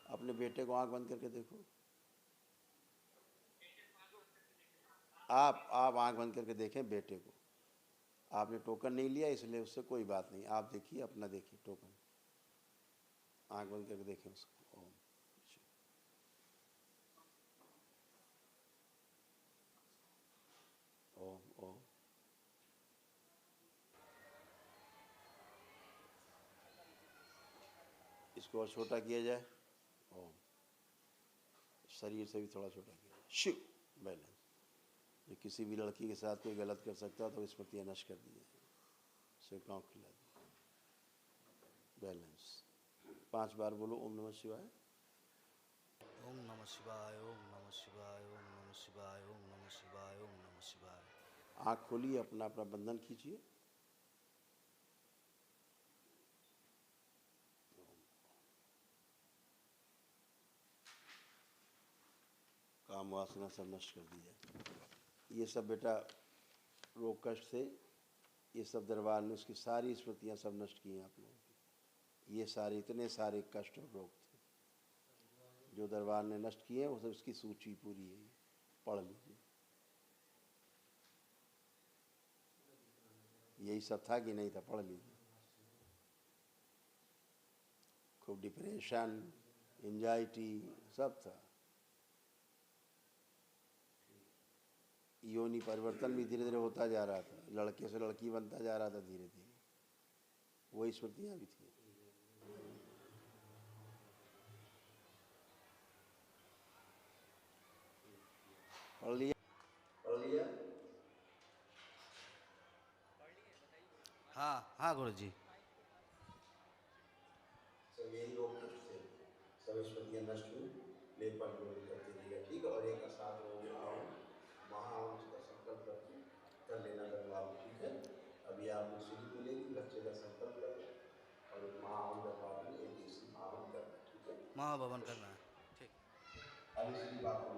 अपने बेटे को आंख बंद करके देखो। आप आंख बंद करके देखें बेटे को। आपने टोकन नहीं लिया इसलिए उससे कोई बात नहीं, आप देखिए अपना, देखिए टोकन, आंख बंद करके देखें उसको। ओम ओम ओम। इसको और छोटा किया जाए। ओम। शरीर से भी थोड़ा छोटा किया जाए। शिव बैलेंस। ये किसी भी लड़की के साथ कोई गलत कर सकता तो स्मृतियाँ नष्ट कर दी, सिर्फ गाँव खिला दी। बैलेंस। 5 बार बोलो ओम नमः शिवाय। ओम नमः शिवाय, ओम नमः शिवाय, ओम नमः शिवाय, ओम नमः शिवाय, ओम नमः शिवाय। आँख खोलिए, अपना अपना बंधन खींचिए। काम वासना सब नष्ट कर दी जाए। ये सब बेटा रोग कष्ट से, ये सब दरबार ने उसकी सारी स्मृतियाँ सब नष्ट की हैं आप लोगों की। ये सारे इतने सारे कष्ट और रोग थे जो दरबार ने नष्ट किए हैं, वो सब इसकी सूची पूरी है, पढ़ लीजिए। यही सब था कि नहीं था, पढ़ लीजिए। खूब डिप्रेशन, एंजाइटी सब था। योनि परिवर्तन भी धीरे धीरे होता जा रहा था, लड़के से लड़की बनता जा रहा था धीरे धीरे, वही स्मृतियाँ भी थी। पढ़ लिया? हाँ गुरुजी। सब यही रोग कष्ट थे, सब स्मृतियाँ नष्ट हुई, लेपन करते रहिएगा, ठीक है? और क्षमा भवन करना है। ठीक।